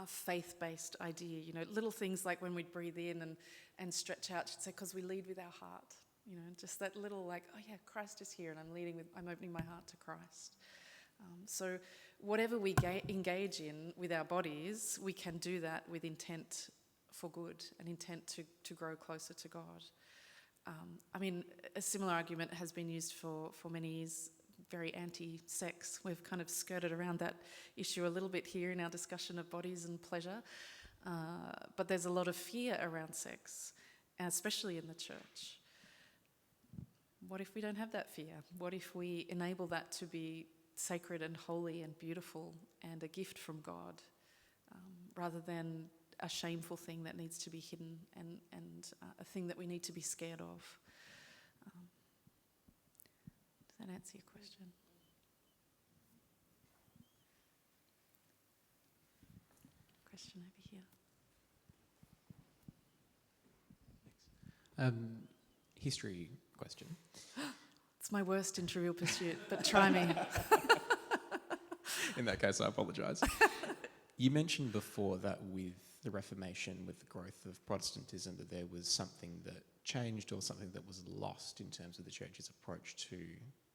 faith-based idea. Little things like when we'd breathe in and stretch out, she'd say, because we lead with our heart. Just that little Christ is here, and I'm opening my heart to Christ. So whatever we engage in with our bodies, we can do that with intent for good and intent to grow closer to God. A similar argument has been used for many years, very anti-sex. We've kind of skirted around that issue a little bit here in our discussion of bodies and pleasure. But there's a lot of fear around sex, especially in the church. What if we don't have that fear? What if we enable that to be sacred and holy and beautiful and a gift from God, rather than a shameful thing that needs to be hidden and a thing that we need to be scared of? Does that answer your question? Question over here. History question. It's my worst in Trivial Pursuit, but try me. In that case, I apologise. You mentioned before that with the Reformation, with the growth of Protestantism, that there was something that changed or something that was lost in terms of the church's approach to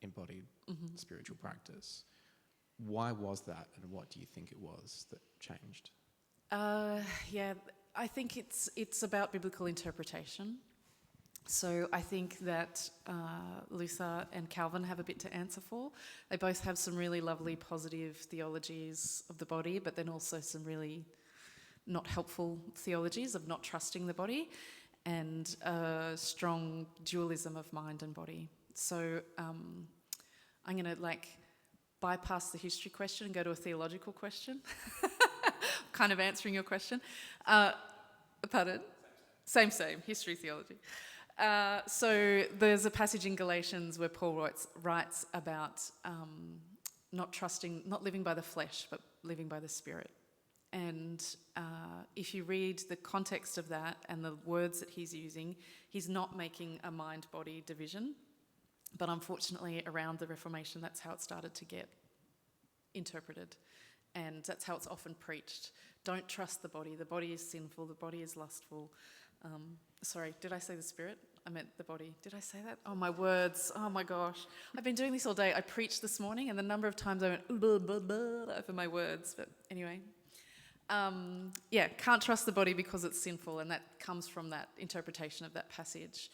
embodied spiritual practice. Why was that, and what do you think it was that changed? I think it's about biblical interpretation. So I think that Luther and Calvin have a bit to answer for. They both have some really lovely positive theologies of the body, but then also some really not helpful theologies of not trusting the body, and a strong dualism of mind and body. So I'm going to bypass the history question and go to a theological question. Kind of answering your question. Pardon? Same, history, theology. So there's a passage in Galatians where Paul writes about not living by the flesh, but living by the Spirit. And if you read the context of that and the words that he's using, he's not making a mind-body division. But unfortunately, around the Reformation, that's how it started to get interpreted. And that's how it's often preached. Don't trust the body. The body is sinful. The body is lustful. Sorry, did I say the spirit? I meant the body. Did I say that? Oh, my words. Oh, my gosh. I've been doing this all day. I preached this morning, and the number of times I went blah, blah, blah, over my words. But anyway. Can't trust the body because it's sinful, and that comes from that interpretation of that passage,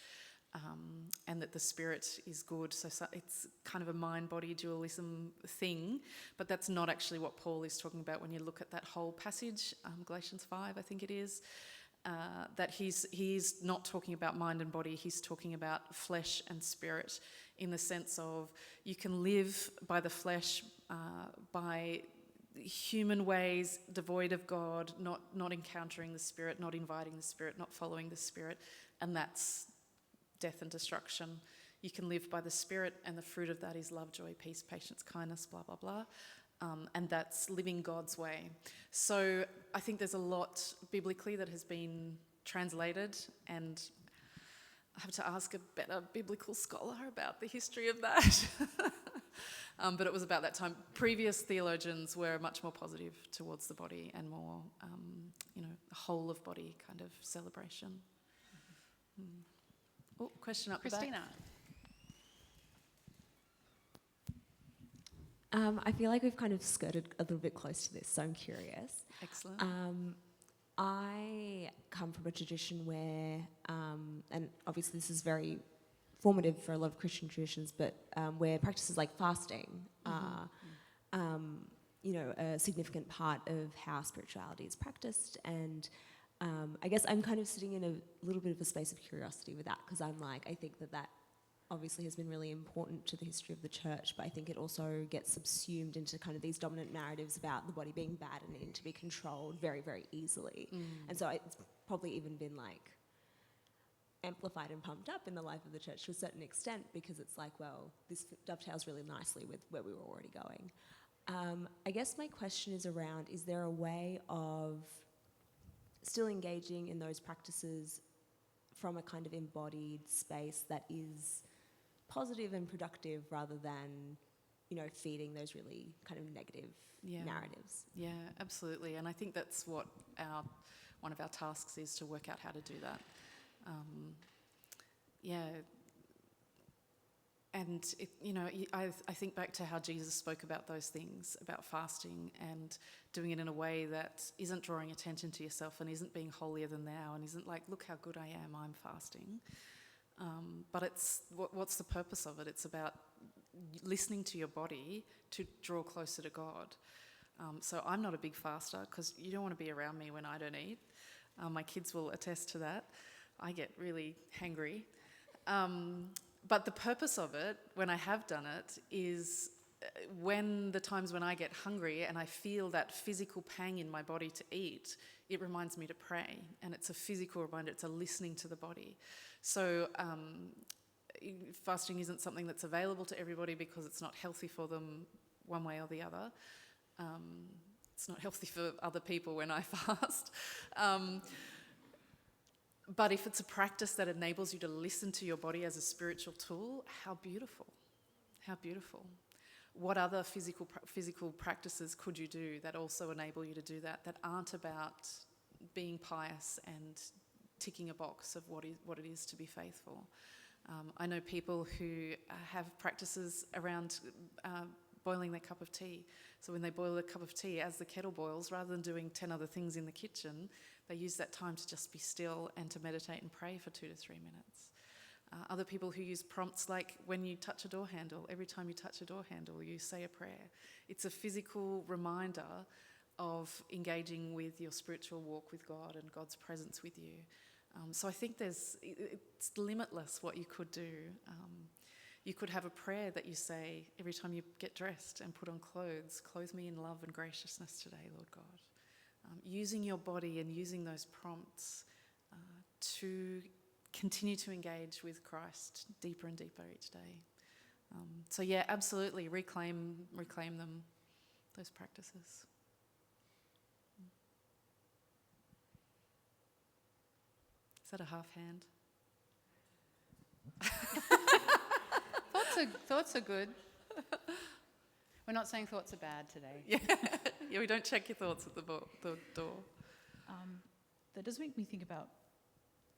and that the spirit is good. So it's kind of a mind-body dualism thing, but that's not actually what Paul is talking about when you look at that whole passage, Galatians 5, I think it is, that he's not talking about mind and body, he's talking about flesh and spirit, in the sense of you can live by the flesh, by human ways, devoid of God, not encountering the Spirit, not inviting the Spirit, not following the Spirit, and that's death and destruction. You can live by the Spirit, and the fruit of that is love, joy, peace, patience, kindness, blah, blah, blah, and that's living God's way. So I think there's a lot biblically that has been translated, and I have to ask a better biblical scholar about the history of that. But it was about that time. Previous theologians were much more positive towards the body and more, whole of body kind of celebration. Oh, question up Christina. The back. I feel like we've kind of skirted a little bit close to this, so I'm curious. Excellent. I come from a tradition where, and obviously this is very formative for a lot of Christian traditions, but where practices like fasting are, a significant part of how spirituality is practiced. And I guess I'm kind of sitting in a little bit of a space of curiosity with that, because I'm like, I think that obviously has been really important to the history of the church, but I think it also gets subsumed into kind of these dominant narratives about the body being bad and needing to be controlled very, very easily. And so it's probably even been like amplified and pumped up in the life of the church to a certain extent, because it's like, well, this dovetails really nicely with where we were already going. I guess my question is around, is there a way of still engaging in those practices from a kind of embodied space that is positive and productive, rather than, feeding those really kind of negative narratives? Yeah, absolutely. And I think that's what one of our tasks is, to work out how to do that. And I think back to how Jesus spoke about those things, about fasting and doing it in a way that isn't drawing attention to yourself and isn't being holier than thou and isn't like, look how good I am, I'm fasting. But it's what's the purpose of it? It's about listening to your body to draw closer to God. So I'm not a big faster, because you don't want to be around me when I don't eat. My kids will attest to that. I get really hangry. But the purpose of it, when I have done it, is when the times when I get hungry and I feel that physical pang in my body to eat, it reminds me to pray. And it's a physical reminder, it's a listening to the body. So fasting isn't something that's available to everybody, because it's not healthy for them one way or the other. It's not healthy for other people when I fast. But if it's a practice that enables you to listen to your body as a spiritual tool, how beautiful. How beautiful. What other physical practices could you do that also enable you to do that aren't about being pious and ticking a box of what it is to be faithful? I know people who have practices around boiling their cup of tea. So when they boil a cup of tea, as the kettle boils, rather than doing 10 other things in the kitchen, they use that time to just be still and to meditate and pray for 2 to 3 minutes. Other people who use prompts like when you touch a door handle, every time you touch a door handle, you say a prayer. It's a physical reminder of engaging with your spiritual walk with God and God's presence with you. So I think it's limitless what you could do. You could have a prayer that you say every time you get dressed and put on clothes. Clothe me in love and graciousness today, Lord God. Using your body and using those prompts to continue to engage with Christ deeper and deeper each day. So yeah, absolutely, reclaim them, those practices. Is that a half hand? Thoughts are good. We're not saying thoughts are bad today. Yeah, we don't check your thoughts at the door. That does make me think about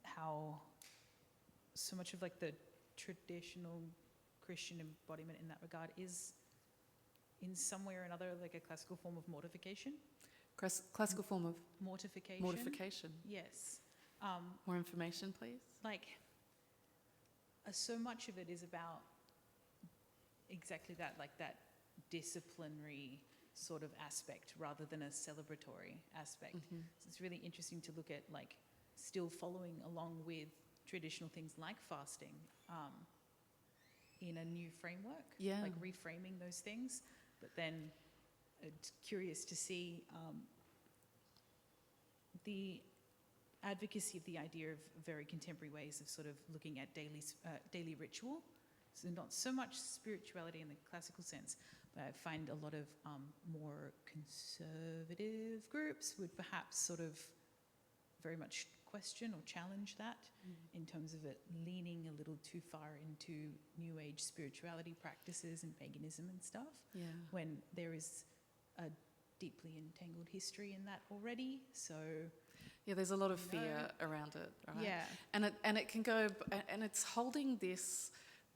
how so much of like the traditional Christian embodiment in that regard is in some way or another like a classical form of mortification. Classical form of Mortification. mortification. Yes. More information, please. Like, so much of it is about exactly that, like that disciplinary sort of aspect rather than a celebratory aspect. Mm-hmm. So it's really interesting to look at like still following along with traditional things like fasting in a new framework, like reframing those things. But then it's curious to see the advocacy of the idea of very contemporary ways of sort of looking at daily ritual. So not so much spirituality in the classical sense, but I find a lot of more conservative groups would perhaps sort of very much question or challenge that in terms of it leaning a little too far into New Age spirituality practices and paganism and stuff, when there is a deeply entangled history in that already. So yeah, there's a lot of fear around it, right? Yeah, and it can go, and it's holding this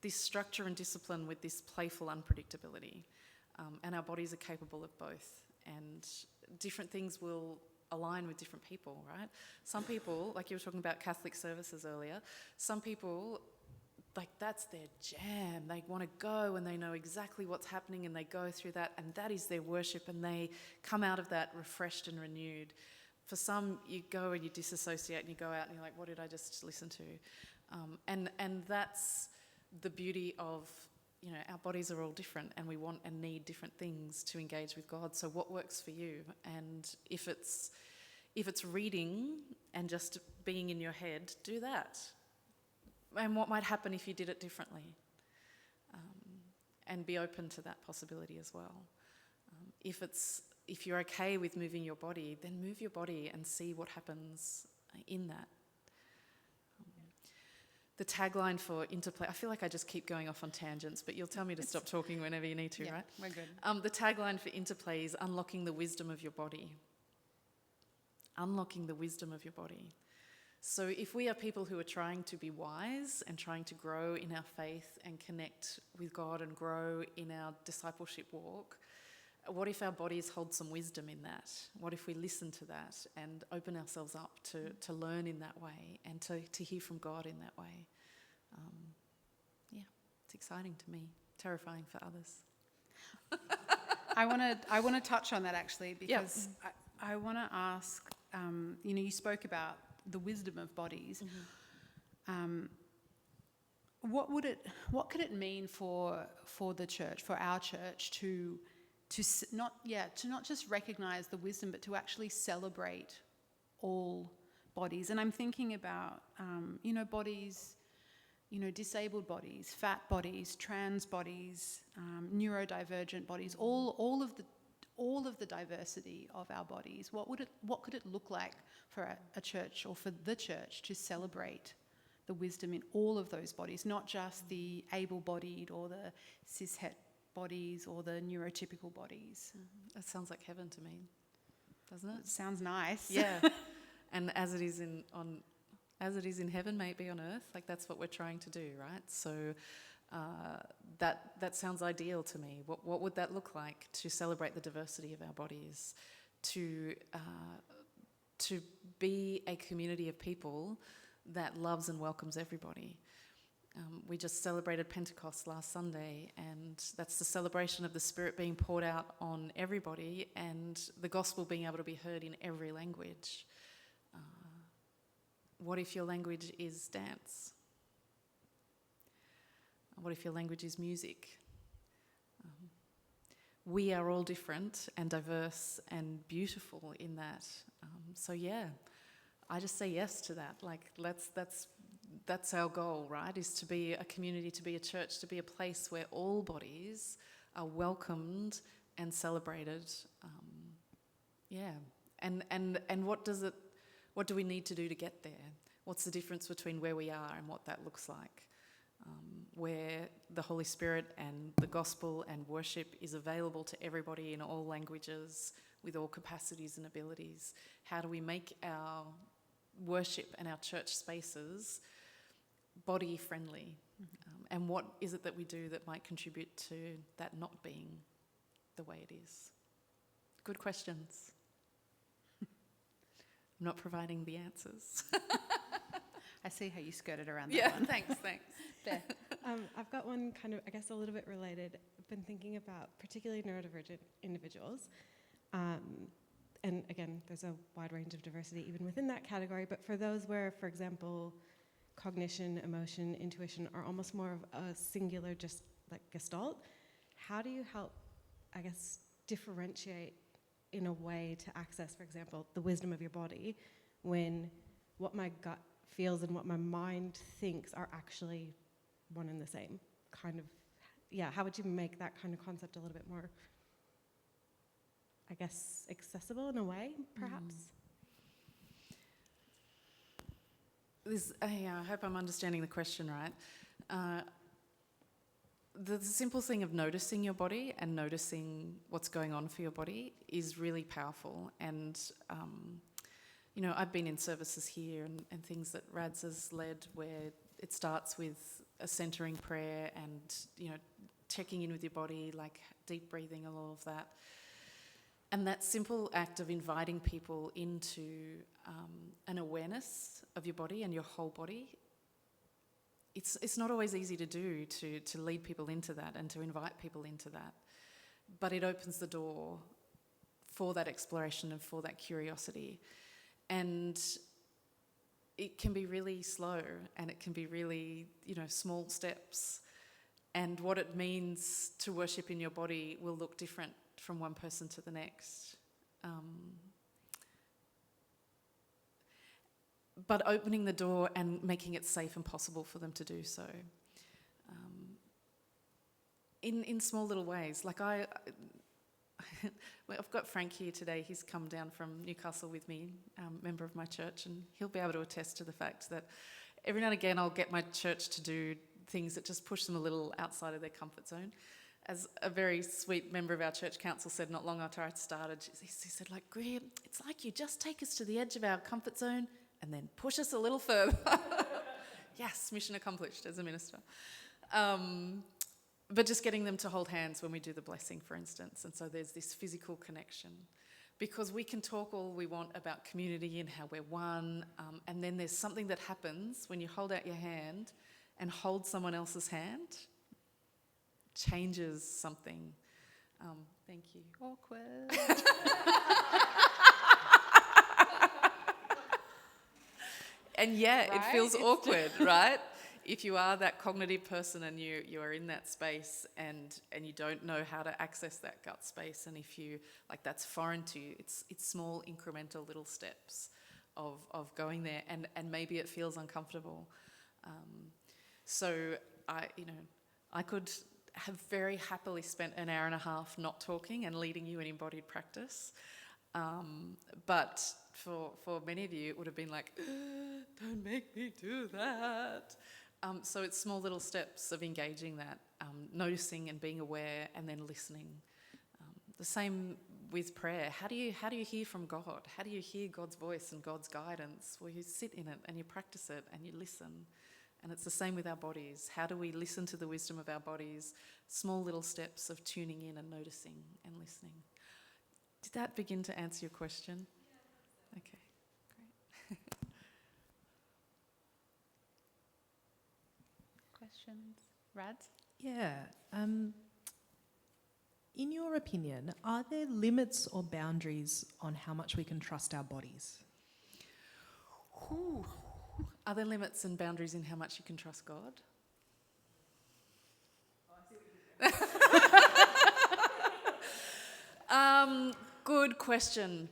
structure and discipline with this playful unpredictability, and our bodies are capable of both, and different things will align with different people, right? Some people, like you were talking about Catholic services earlier, some people, like that's their jam. They want to go and they know exactly what's happening and they go through that and that is their worship and they come out of that refreshed and renewed. For some, you go and you disassociate and you go out and you're like, what did I just listen to? And that's the beauty of, you know, our bodies are all different and we want and need different things to engage with God. So what works for you? And if it's reading and just being in your head, do that. And what might happen if you did it differently? And be open to that possibility as well. If you're okay with moving your body, then move your body and see what happens in that. The tagline for Interplay, I feel like I just keep going off on tangents, but you'll tell me to stop talking whenever you need to, right? We're good. The tagline for Interplay is unlocking the wisdom of your body. Unlocking the wisdom of your body. So if we are people who are trying to be wise and trying to grow in our faith and connect with God and grow in our discipleship walk, what if our bodies hold some wisdom in that? What if we listen to that and open ourselves up to learn in that way and to hear from God in that way? It's exciting to me, terrifying for others. I want to touch on that actually because I want to ask. You spoke about the wisdom of bodies. Mm-hmm. What could it mean for the church, for our church, to not just recognize the wisdom, but to actually celebrate all bodies? And I'm thinking about bodies, disabled bodies, fat bodies, trans bodies, neurodivergent bodies, all of the diversity of our bodies. What could it look like for a church or for the church to celebrate the wisdom in all of those bodies, not just the able-bodied or the cis-het bodies or the neurotypical bodies? That sounds like heaven to me, doesn't it? It sounds nice. Yeah, and as it is in heaven, may it be on earth. Like that's what we're trying to do, right? So that sounds ideal to me. What would that look like to celebrate the diversity of our bodies, to be a community of people that loves and welcomes everybody? We just celebrated Pentecost last Sunday, and that's the celebration of the Spirit being poured out on everybody and the gospel being able to be heard in every language. What if your language is dance? What if your language is music? We are all different and diverse and beautiful in that. I just say yes to that. Like that's our goal, right? Is to be a community, to be a church, to be a place where all bodies are welcomed and celebrated. And what do we need to do to get there? What's the difference between where we are and what that looks like? Where the Holy Spirit and the gospel and worship is available to everybody in all languages, with all capacities and abilities. How do we make our worship and our church spaces body friendly? And what is it that we do that might contribute to that not being the way it is? Good questions. I'm not providing the answers. I see how you skirted around that Yeah, one. thanks. Beth. I've got one kind of, I guess, a little bit related. I've been thinking about particularly neurodivergent individuals. And again, there's a wide range of diversity even within that category. But for those where, for example, cognition, emotion, intuition are almost more of a singular, just like gestalt, how do you help, I guess, differentiate in a way to access, for example, the wisdom of your body when what my gut feels and what my mind thinks are actually one and the same? Kind of, yeah, how would you make that kind of concept a little bit more, I guess, accessible in a way, perhaps? I hope I'm understanding the question right. The simple thing of noticing your body and noticing what's going on for your body is really powerful. And, I've been in services here and things that Rads has led where it starts with a centering prayer and, checking in with your body, like deep breathing and all of that. And that simple act of inviting people into an awareness of your body and your whole body, it's not always easy to do, to lead people into that and to invite people into that. But it opens the door for that exploration and for that curiosity. And it can be really slow and it can be really, small steps. And what it means to worship in your body will look different from one person to the next. But opening the door and making it safe and possible for them to do so. In small little ways. Like I've got Frank here today. He's come down from Newcastle with me, member of my church, and he'll be able to attest to the fact that every now and again I'll get my church to do things that just push them a little outside of their comfort zone. As a very sweet member of our church council said not long after I started, he said, like, Greer, it's like you just take us to the edge of our comfort zone and then push us a little further. Yes, mission accomplished as a minister. But just getting them to hold hands when we do the blessing, for instance. And so there's this physical connection. Because we can talk all we want about community and how we're one, and then there's something that happens when you hold out your hand and hold someone else's hand. Changes something. Thank you. Awkward. And yeah, Right? it feels awkward, right? If you are that cognitive person and you are in that space and you don't know how to access that gut space, and if you, like, that's foreign to you, it's small incremental little steps of going there, and maybe it feels uncomfortable. So I could have very happily spent an hour and a half not talking and leading you in embodied practice. But for many of you, it would have been like, don't make me do that. So it's small little steps of engaging that, noticing and being aware, and then listening. The same with prayer. How do you hear from God? How do you hear God's voice and God's guidance? Well, you sit in it and you practice it and you listen. And it's the same with our bodies. How do we listen to the wisdom of our bodies? Small little steps of tuning in and noticing and listening. Did that begin to answer your question? Yeah. Okay, great. Questions? Rads? Yeah. In your opinion, are there limits or boundaries on how much we can trust our bodies? Ooh. Are there limits and boundaries in how much you can trust God? Good question.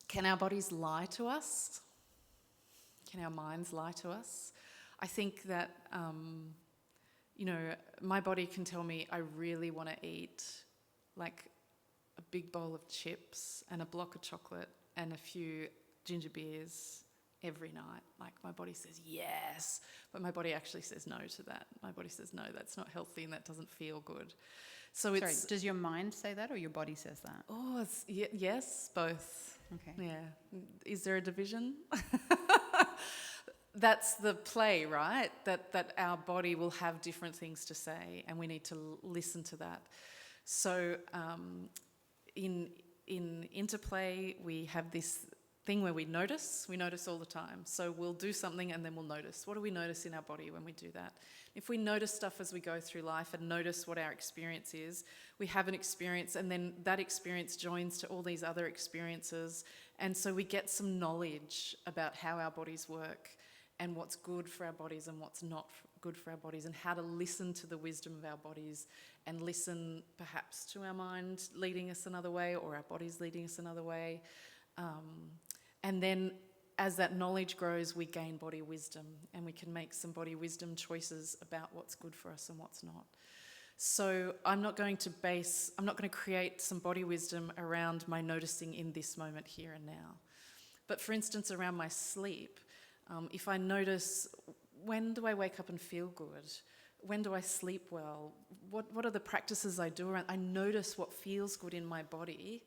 Can our bodies lie to us? Can our minds lie to us? I think that, my body can tell me I really want to eat like a big bowl of chips and a block of chocolate and a few ginger beers every night. Like my body says yes, but my body actually says no to that. My body says no, that's not healthy and that doesn't feel good. So Sorry, does your mind say that or your body says that? Oh, it's yes, both. Okay. Yeah. Is there a division? That's the play, right? That our body will have different things to say, and we need to listen to that. So in interplay, we have this thing where we notice all the time. So we'll do something and then we'll notice. What do we notice in our body when we do that? If we notice stuff as we go through life and notice what our experience is, we have an experience, and then that experience joins to all these other experiences, and so we get some knowledge about how our bodies work and what's good for our bodies and what's not good for our bodies, and how to listen to the wisdom of our bodies and listen perhaps to our mind leading us another way or our bodies leading us another way. And then as that knowledge grows, we gain body wisdom, and we can make some body wisdom choices about what's good for us and what's not. So I'm not going to create some body wisdom around my noticing in this moment here and now. But for instance, around my sleep, if I notice, when do I wake up and feel good? When do I sleep well? What are the practices I do around? I notice what feels good in my body,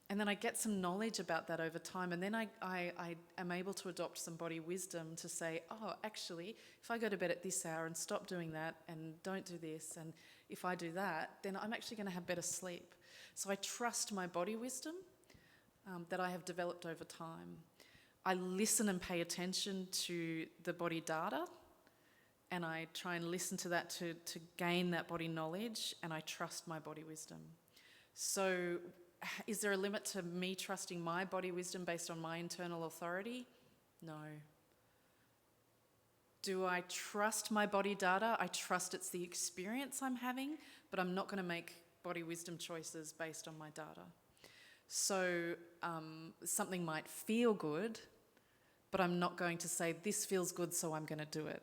and then I get some knowledge about that over time, and then I am able to adopt some body wisdom to say, oh, actually, if I go to bed at this hour and stop doing that and don't do this, and if I do that, then I'm actually going to have better sleep. So I trust my body wisdom that I have developed over time. I listen and pay attention to the body data, and I try and listen to that to gain that body knowledge, and I trust my body wisdom. So is there a limit to me trusting my body wisdom based on my internal authority? No. Do I trust my body data? I trust it's the experience I'm having, but I'm not going to make body wisdom choices based on my data. So something might feel good, but I'm not going to say, this feels good, so I'm going to do it.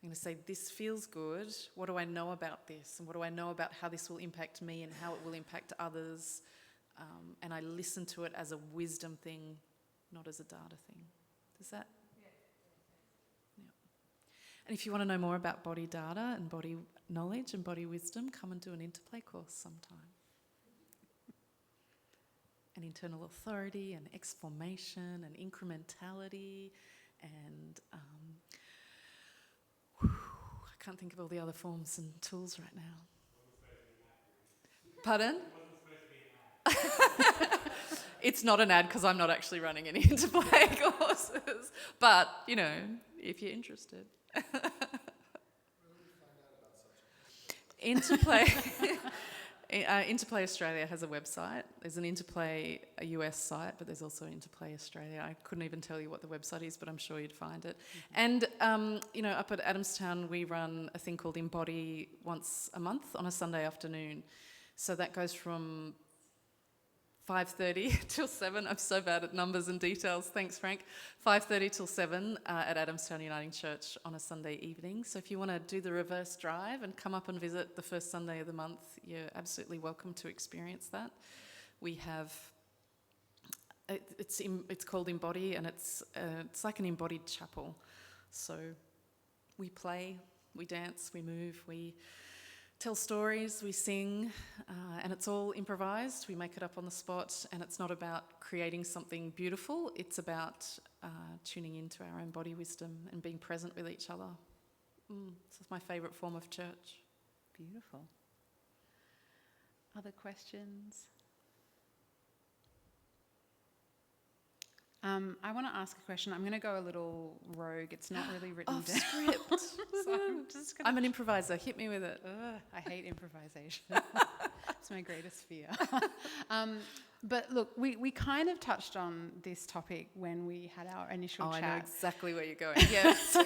I'm going to say, this feels good. What do I know about this? And what do I know about how this will impact me and how it will impact others? And I listen to it as a wisdom thing, not as a data thing. Does that? Yeah. And if you want to know more about body data and body knowledge and body wisdom, come and do an interplay course sometime. And internal authority and exformation and incrementality and I can't think of all the other forms and tools right now. Pardon? It's not an ad because I'm not actually running any interplay courses. But, you know, if you're interested. Interplay. Interplay Australia has a website. There's an Interplay a US site, but there's also Interplay Australia. I couldn't even tell you what the website is, but I'm sure you'd find it. And, you know, up at Adamstown, we run a thing called Embody once a month on a Sunday afternoon. So that goes from 5:30 till 7. I'm so bad at numbers and details. Thanks, Frank. 5:30 till 7 at Adamstown Uniting Church on a Sunday evening. So if you want to do the reverse drive and come up and visit the first Sunday of the month, you're absolutely welcome to experience that. We have, it's called Embody, and it's like an embodied chapel. So we play, we dance, we move, we tell stories, we sing, and it's all improvised. We make it up on the spot, and it's not about creating something beautiful. It's about tuning into our own body wisdom and being present with each other. It's my favourite form of church. Beautiful. Other questions? I want to ask a question. I'm going to go a little rogue. It's not really written down. Script. So I'm an improviser. Hit me with it. I hate improvisation. It's my greatest fear. But look, we kind of touched on this topic when we had our initial chat. I know exactly where you're going. Yes.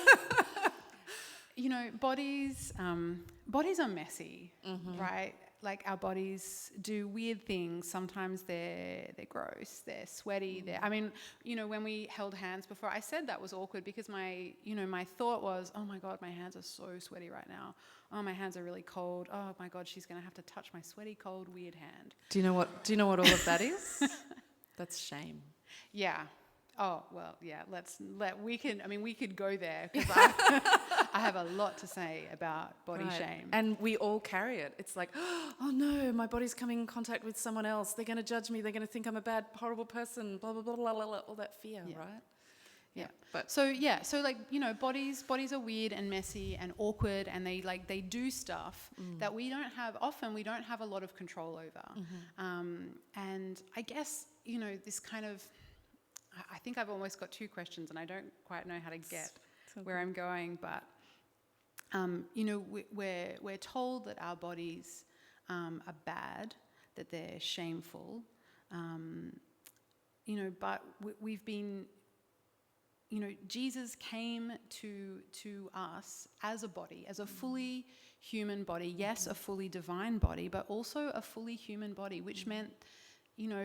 You know, bodies are messy, right? Like our bodies do weird things. Sometimes they're gross, they're sweaty. I mean, you know, when we held hands before, I said that was awkward because my thought was, oh my God, my hands are so sweaty right now. Oh, my hands are really cold. Oh my God, she's going to have to touch my sweaty, cold, weird hand. Do you know what all of that is? That's shame. Yeah. Oh, well, yeah, we could go there, because I have a lot to say about body Right. shame. And we all carry it. It's like, oh no, my body's coming in contact with someone else. They're going to judge me. They're going to think I'm a bad, horrible person, blah, blah, blah, blah, blah, blah, all that fear, Yeah. right? Yeah. But So like, bodies are weird and messy and awkward, and they do stuff that we don't have a lot of control over. And I guess, this kind of, I think I've almost got two questions, and I don't quite know how to get where I'm going, but we're told that our bodies are bad, that they're shameful, but we've been, Jesus came to us as a body, as a fully human body, yes, a fully divine body, but also a fully human body, which meant,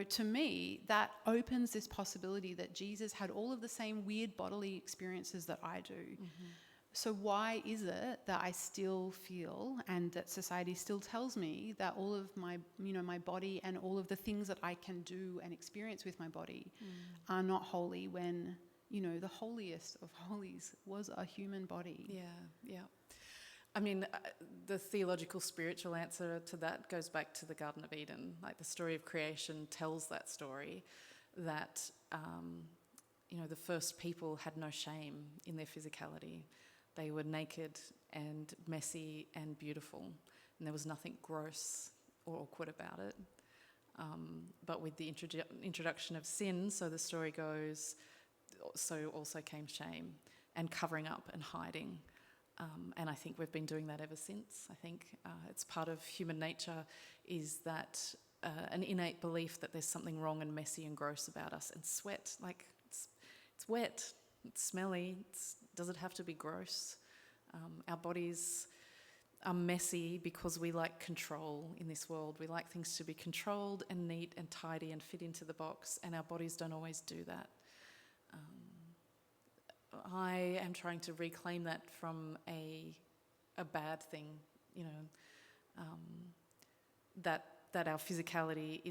to me, that opens this possibility that Jesus had all of the same weird bodily experiences that I do. So why is it that I still feel, and that society still tells me, that all of my, my body and all of the things that I can do and experience with my body are not holy, when, the holiest of holies was a human body? yeah. I mean, the theological spiritual answer to that goes back to the Garden of Eden. Like, the story of creation tells that story, that, the first people had no shame in their physicality. They were naked and messy and beautiful, and there was nothing gross or awkward about it. But with the introduction of sin, so the story goes, so also came shame and covering up and hiding. And I think we've been doing that ever since. I think it's part of human nature, is that an innate belief that there's something wrong and messy and gross about us. And sweat, like, it's wet, it's smelly, does it have to be gross? Our bodies are messy because we like control in this world. We like things to be controlled and neat and tidy and fit into the box, and our bodies don't always do that. I am trying to reclaim that from a bad thing, that our physicality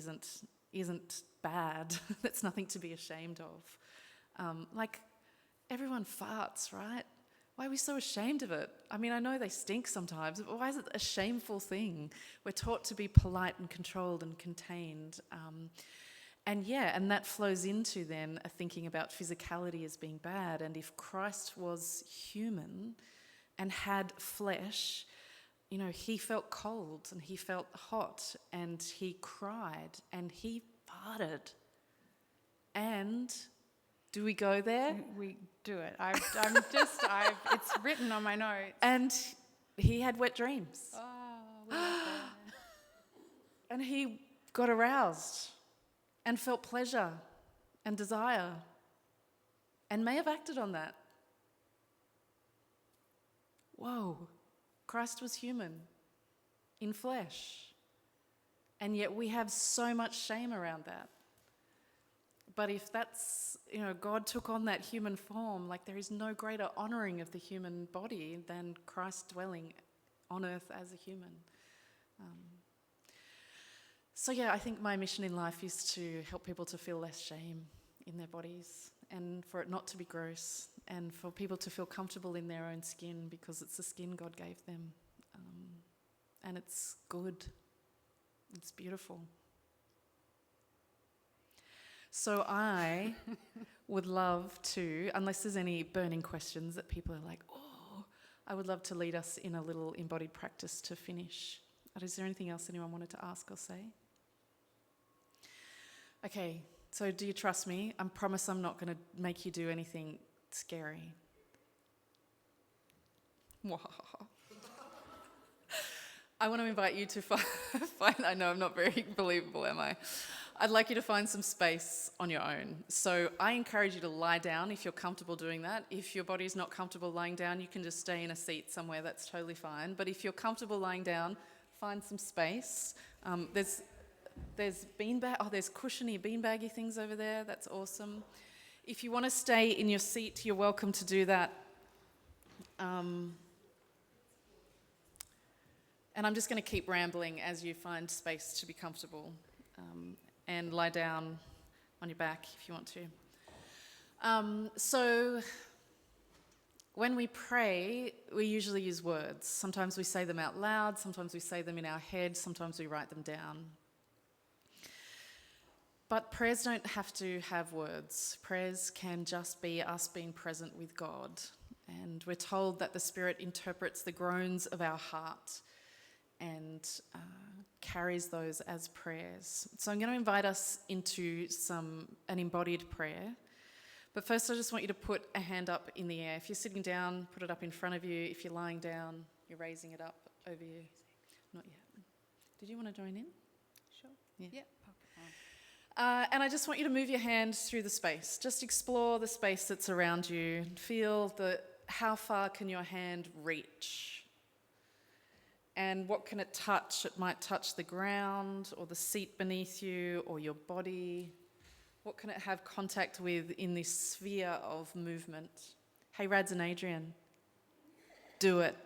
isn't bad. That's nothing to be ashamed of. Like, everyone farts, right? Why are we so ashamed of it? I mean, I know they stink sometimes, but why is it a shameful thing? We're taught to be polite and controlled and contained. And that flows into then a thinking about physicality as being bad. And if Christ was human and had flesh, he felt cold and he felt hot and he cried and he farted. And do we go there? We do it. It's written on my notes. And he had wet dreams. Oh, we love that. And he got aroused and felt pleasure and desire and may have acted on that. Whoa, Christ was human in flesh. And yet we have so much shame around that. But if that's, God took on that human form, like, there is no greater honouring of the human body than Christ dwelling on earth as a human. I think my mission in life is to help people to feel less shame in their bodies, and for it not to be gross, and for people to feel comfortable in their own skin, because it's the skin God gave them. And it's good. It's beautiful. So I would love to, unless there's any burning questions that people are like, oh, I would love to lead us in a little embodied practice to finish. Is there anything else anyone wanted to ask or say? Okay, so do you trust me? I promise I'm not going to make you do anything scary. I want to invite you to find, I know I'm not very believable, am I? I'd like you to find some space on your own. So I encourage you to lie down if you're comfortable doing that. If your body's not comfortable lying down, you can just stay in a seat somewhere, that's totally fine. But if you're comfortable lying down, find some space. There's there's cushiony beanbaggy things over there, that's awesome. If you want to stay in your seat, you're welcome to do that. And I'm just going to keep rambling as you find space to be comfortable. And lie down on your back if you want to. So when we pray, we usually use words. Sometimes we say them out loud, sometimes we say them in our head, sometimes we write them down. But prayers don't have to have words. Prayers can just be us being present with God. And we're told that the Spirit interprets the groans of our heart and carries those as prayers. So I'm going to invite us into an embodied prayer. But first, I just want you to put a hand up in the air. If you're sitting down, put it up in front of you. If you're lying down, you're raising it up over you. Not yet. Did you want to join in? Sure. Yeah. Yep. And I just want you to move your hand through the space. Just explore the space that's around you. Feel how far can your hand reach? And what can it touch? It might touch the ground or the seat beneath you or your body. What can it have contact with in this sphere of movement? Hey, Rads and Adrian, do it.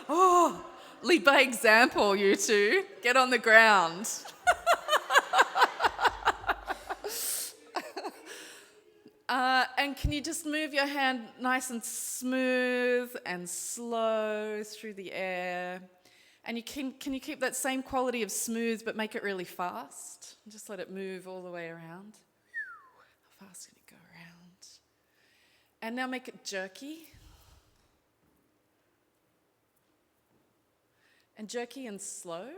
Oh, lead by example, you two. Get on the ground. And can you just move your hand nice and smooth and slow through the air? And can you keep that same quality of smooth but make it really fast? And just let it move all the way around. How fast can it go around? And now make it jerky. And jerky and slow.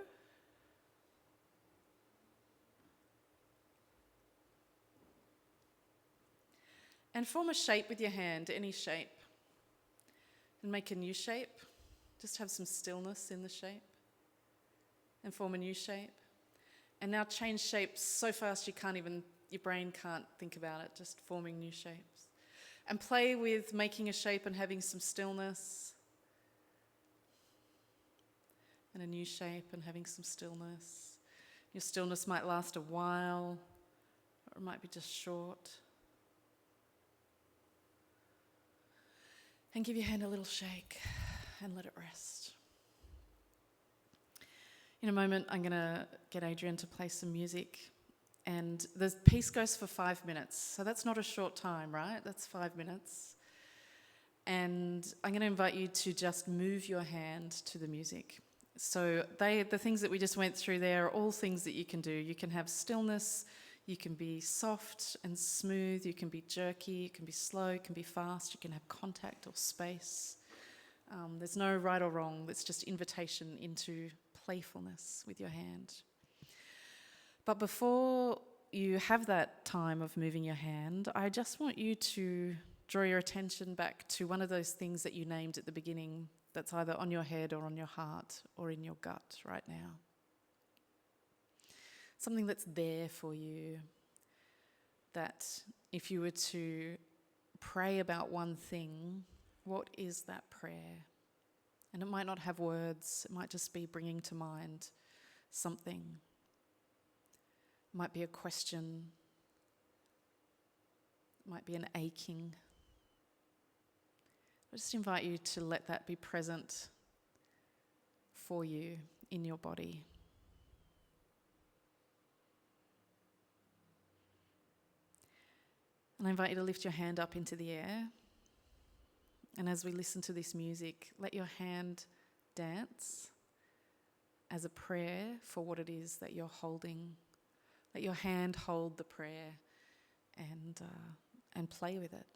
And form a shape with your hand, any shape. And make a new shape. Just have some stillness in the shape. And form a new shape. And now change shapes so fast your brain can't think about it, just forming new shapes. And play with making a shape and having some stillness. And a new shape and having some stillness. Your stillness might last a while, or it might be just short. And give your hand a little shake and let it rest. In a moment, I'm going to get Adrian to play some music. And the piece goes for 5 minutes. So that's not a short time, right? That's 5 minutes. And I'm going to invite you to just move your hand to the music. So the things that we just went through there are all things that you can do. You can have stillness, you can be soft and smooth, you can be jerky, you can be slow, you can be fast, you can have contact or space. There's no right or wrong, it's just invitation into playfulness with your hand. But before you have that time of moving your hand, I just want you to draw your attention back to one of those things that you named at the beginning that's either on your head or on your heart or in your gut right now. Something that's there for you, that if you were to pray about one thing, what is that prayer? And it might not have words, it might just be bringing to mind something. It might be a question, it might be an aching. I just invite you to let that be present for you in your body. And I invite you to lift your hand up into the air. And as we listen to this music, let your hand dance as a prayer for what it is that you're holding. Let your hand hold the prayer and play with it.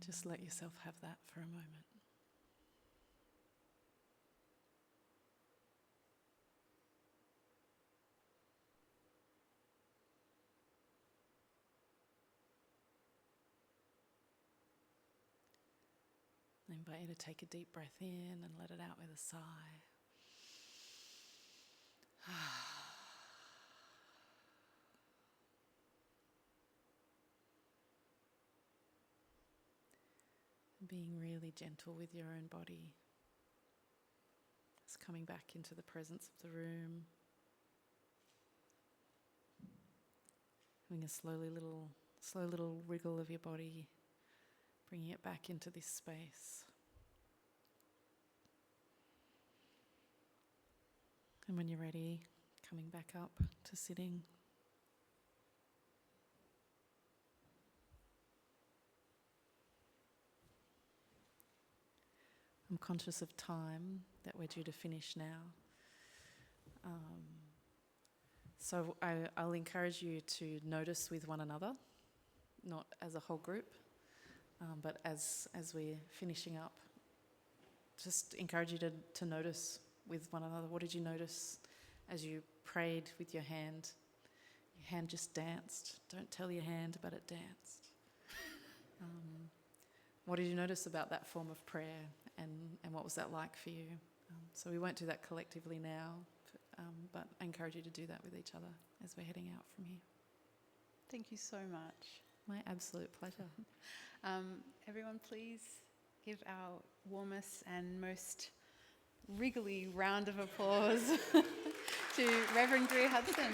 Just let yourself have that for a moment. I invite you to take a deep breath in and let it out with a sigh. Being really gentle with your own body. Just coming back into the presence of the room. Having a slow little wriggle of your body, bringing it back into this space. And when you're ready, coming back up to sitting. I'm conscious of time, that we're due to finish now. So I'll encourage you to notice with one another, not as a whole group, but as we're finishing up. Just encourage you to notice with one another. What did you notice as you prayed with your hand? Your hand just danced. Don't tell your hand, but it danced. What did you notice about that form of prayer, and what was that like for you? So we won't do that collectively now, but I encourage you to do that with each other as we're heading out from here. Thank you so much. My absolute pleasure. Everyone, please give our warmest and most wriggly round of applause to Reverend Greer Hudson.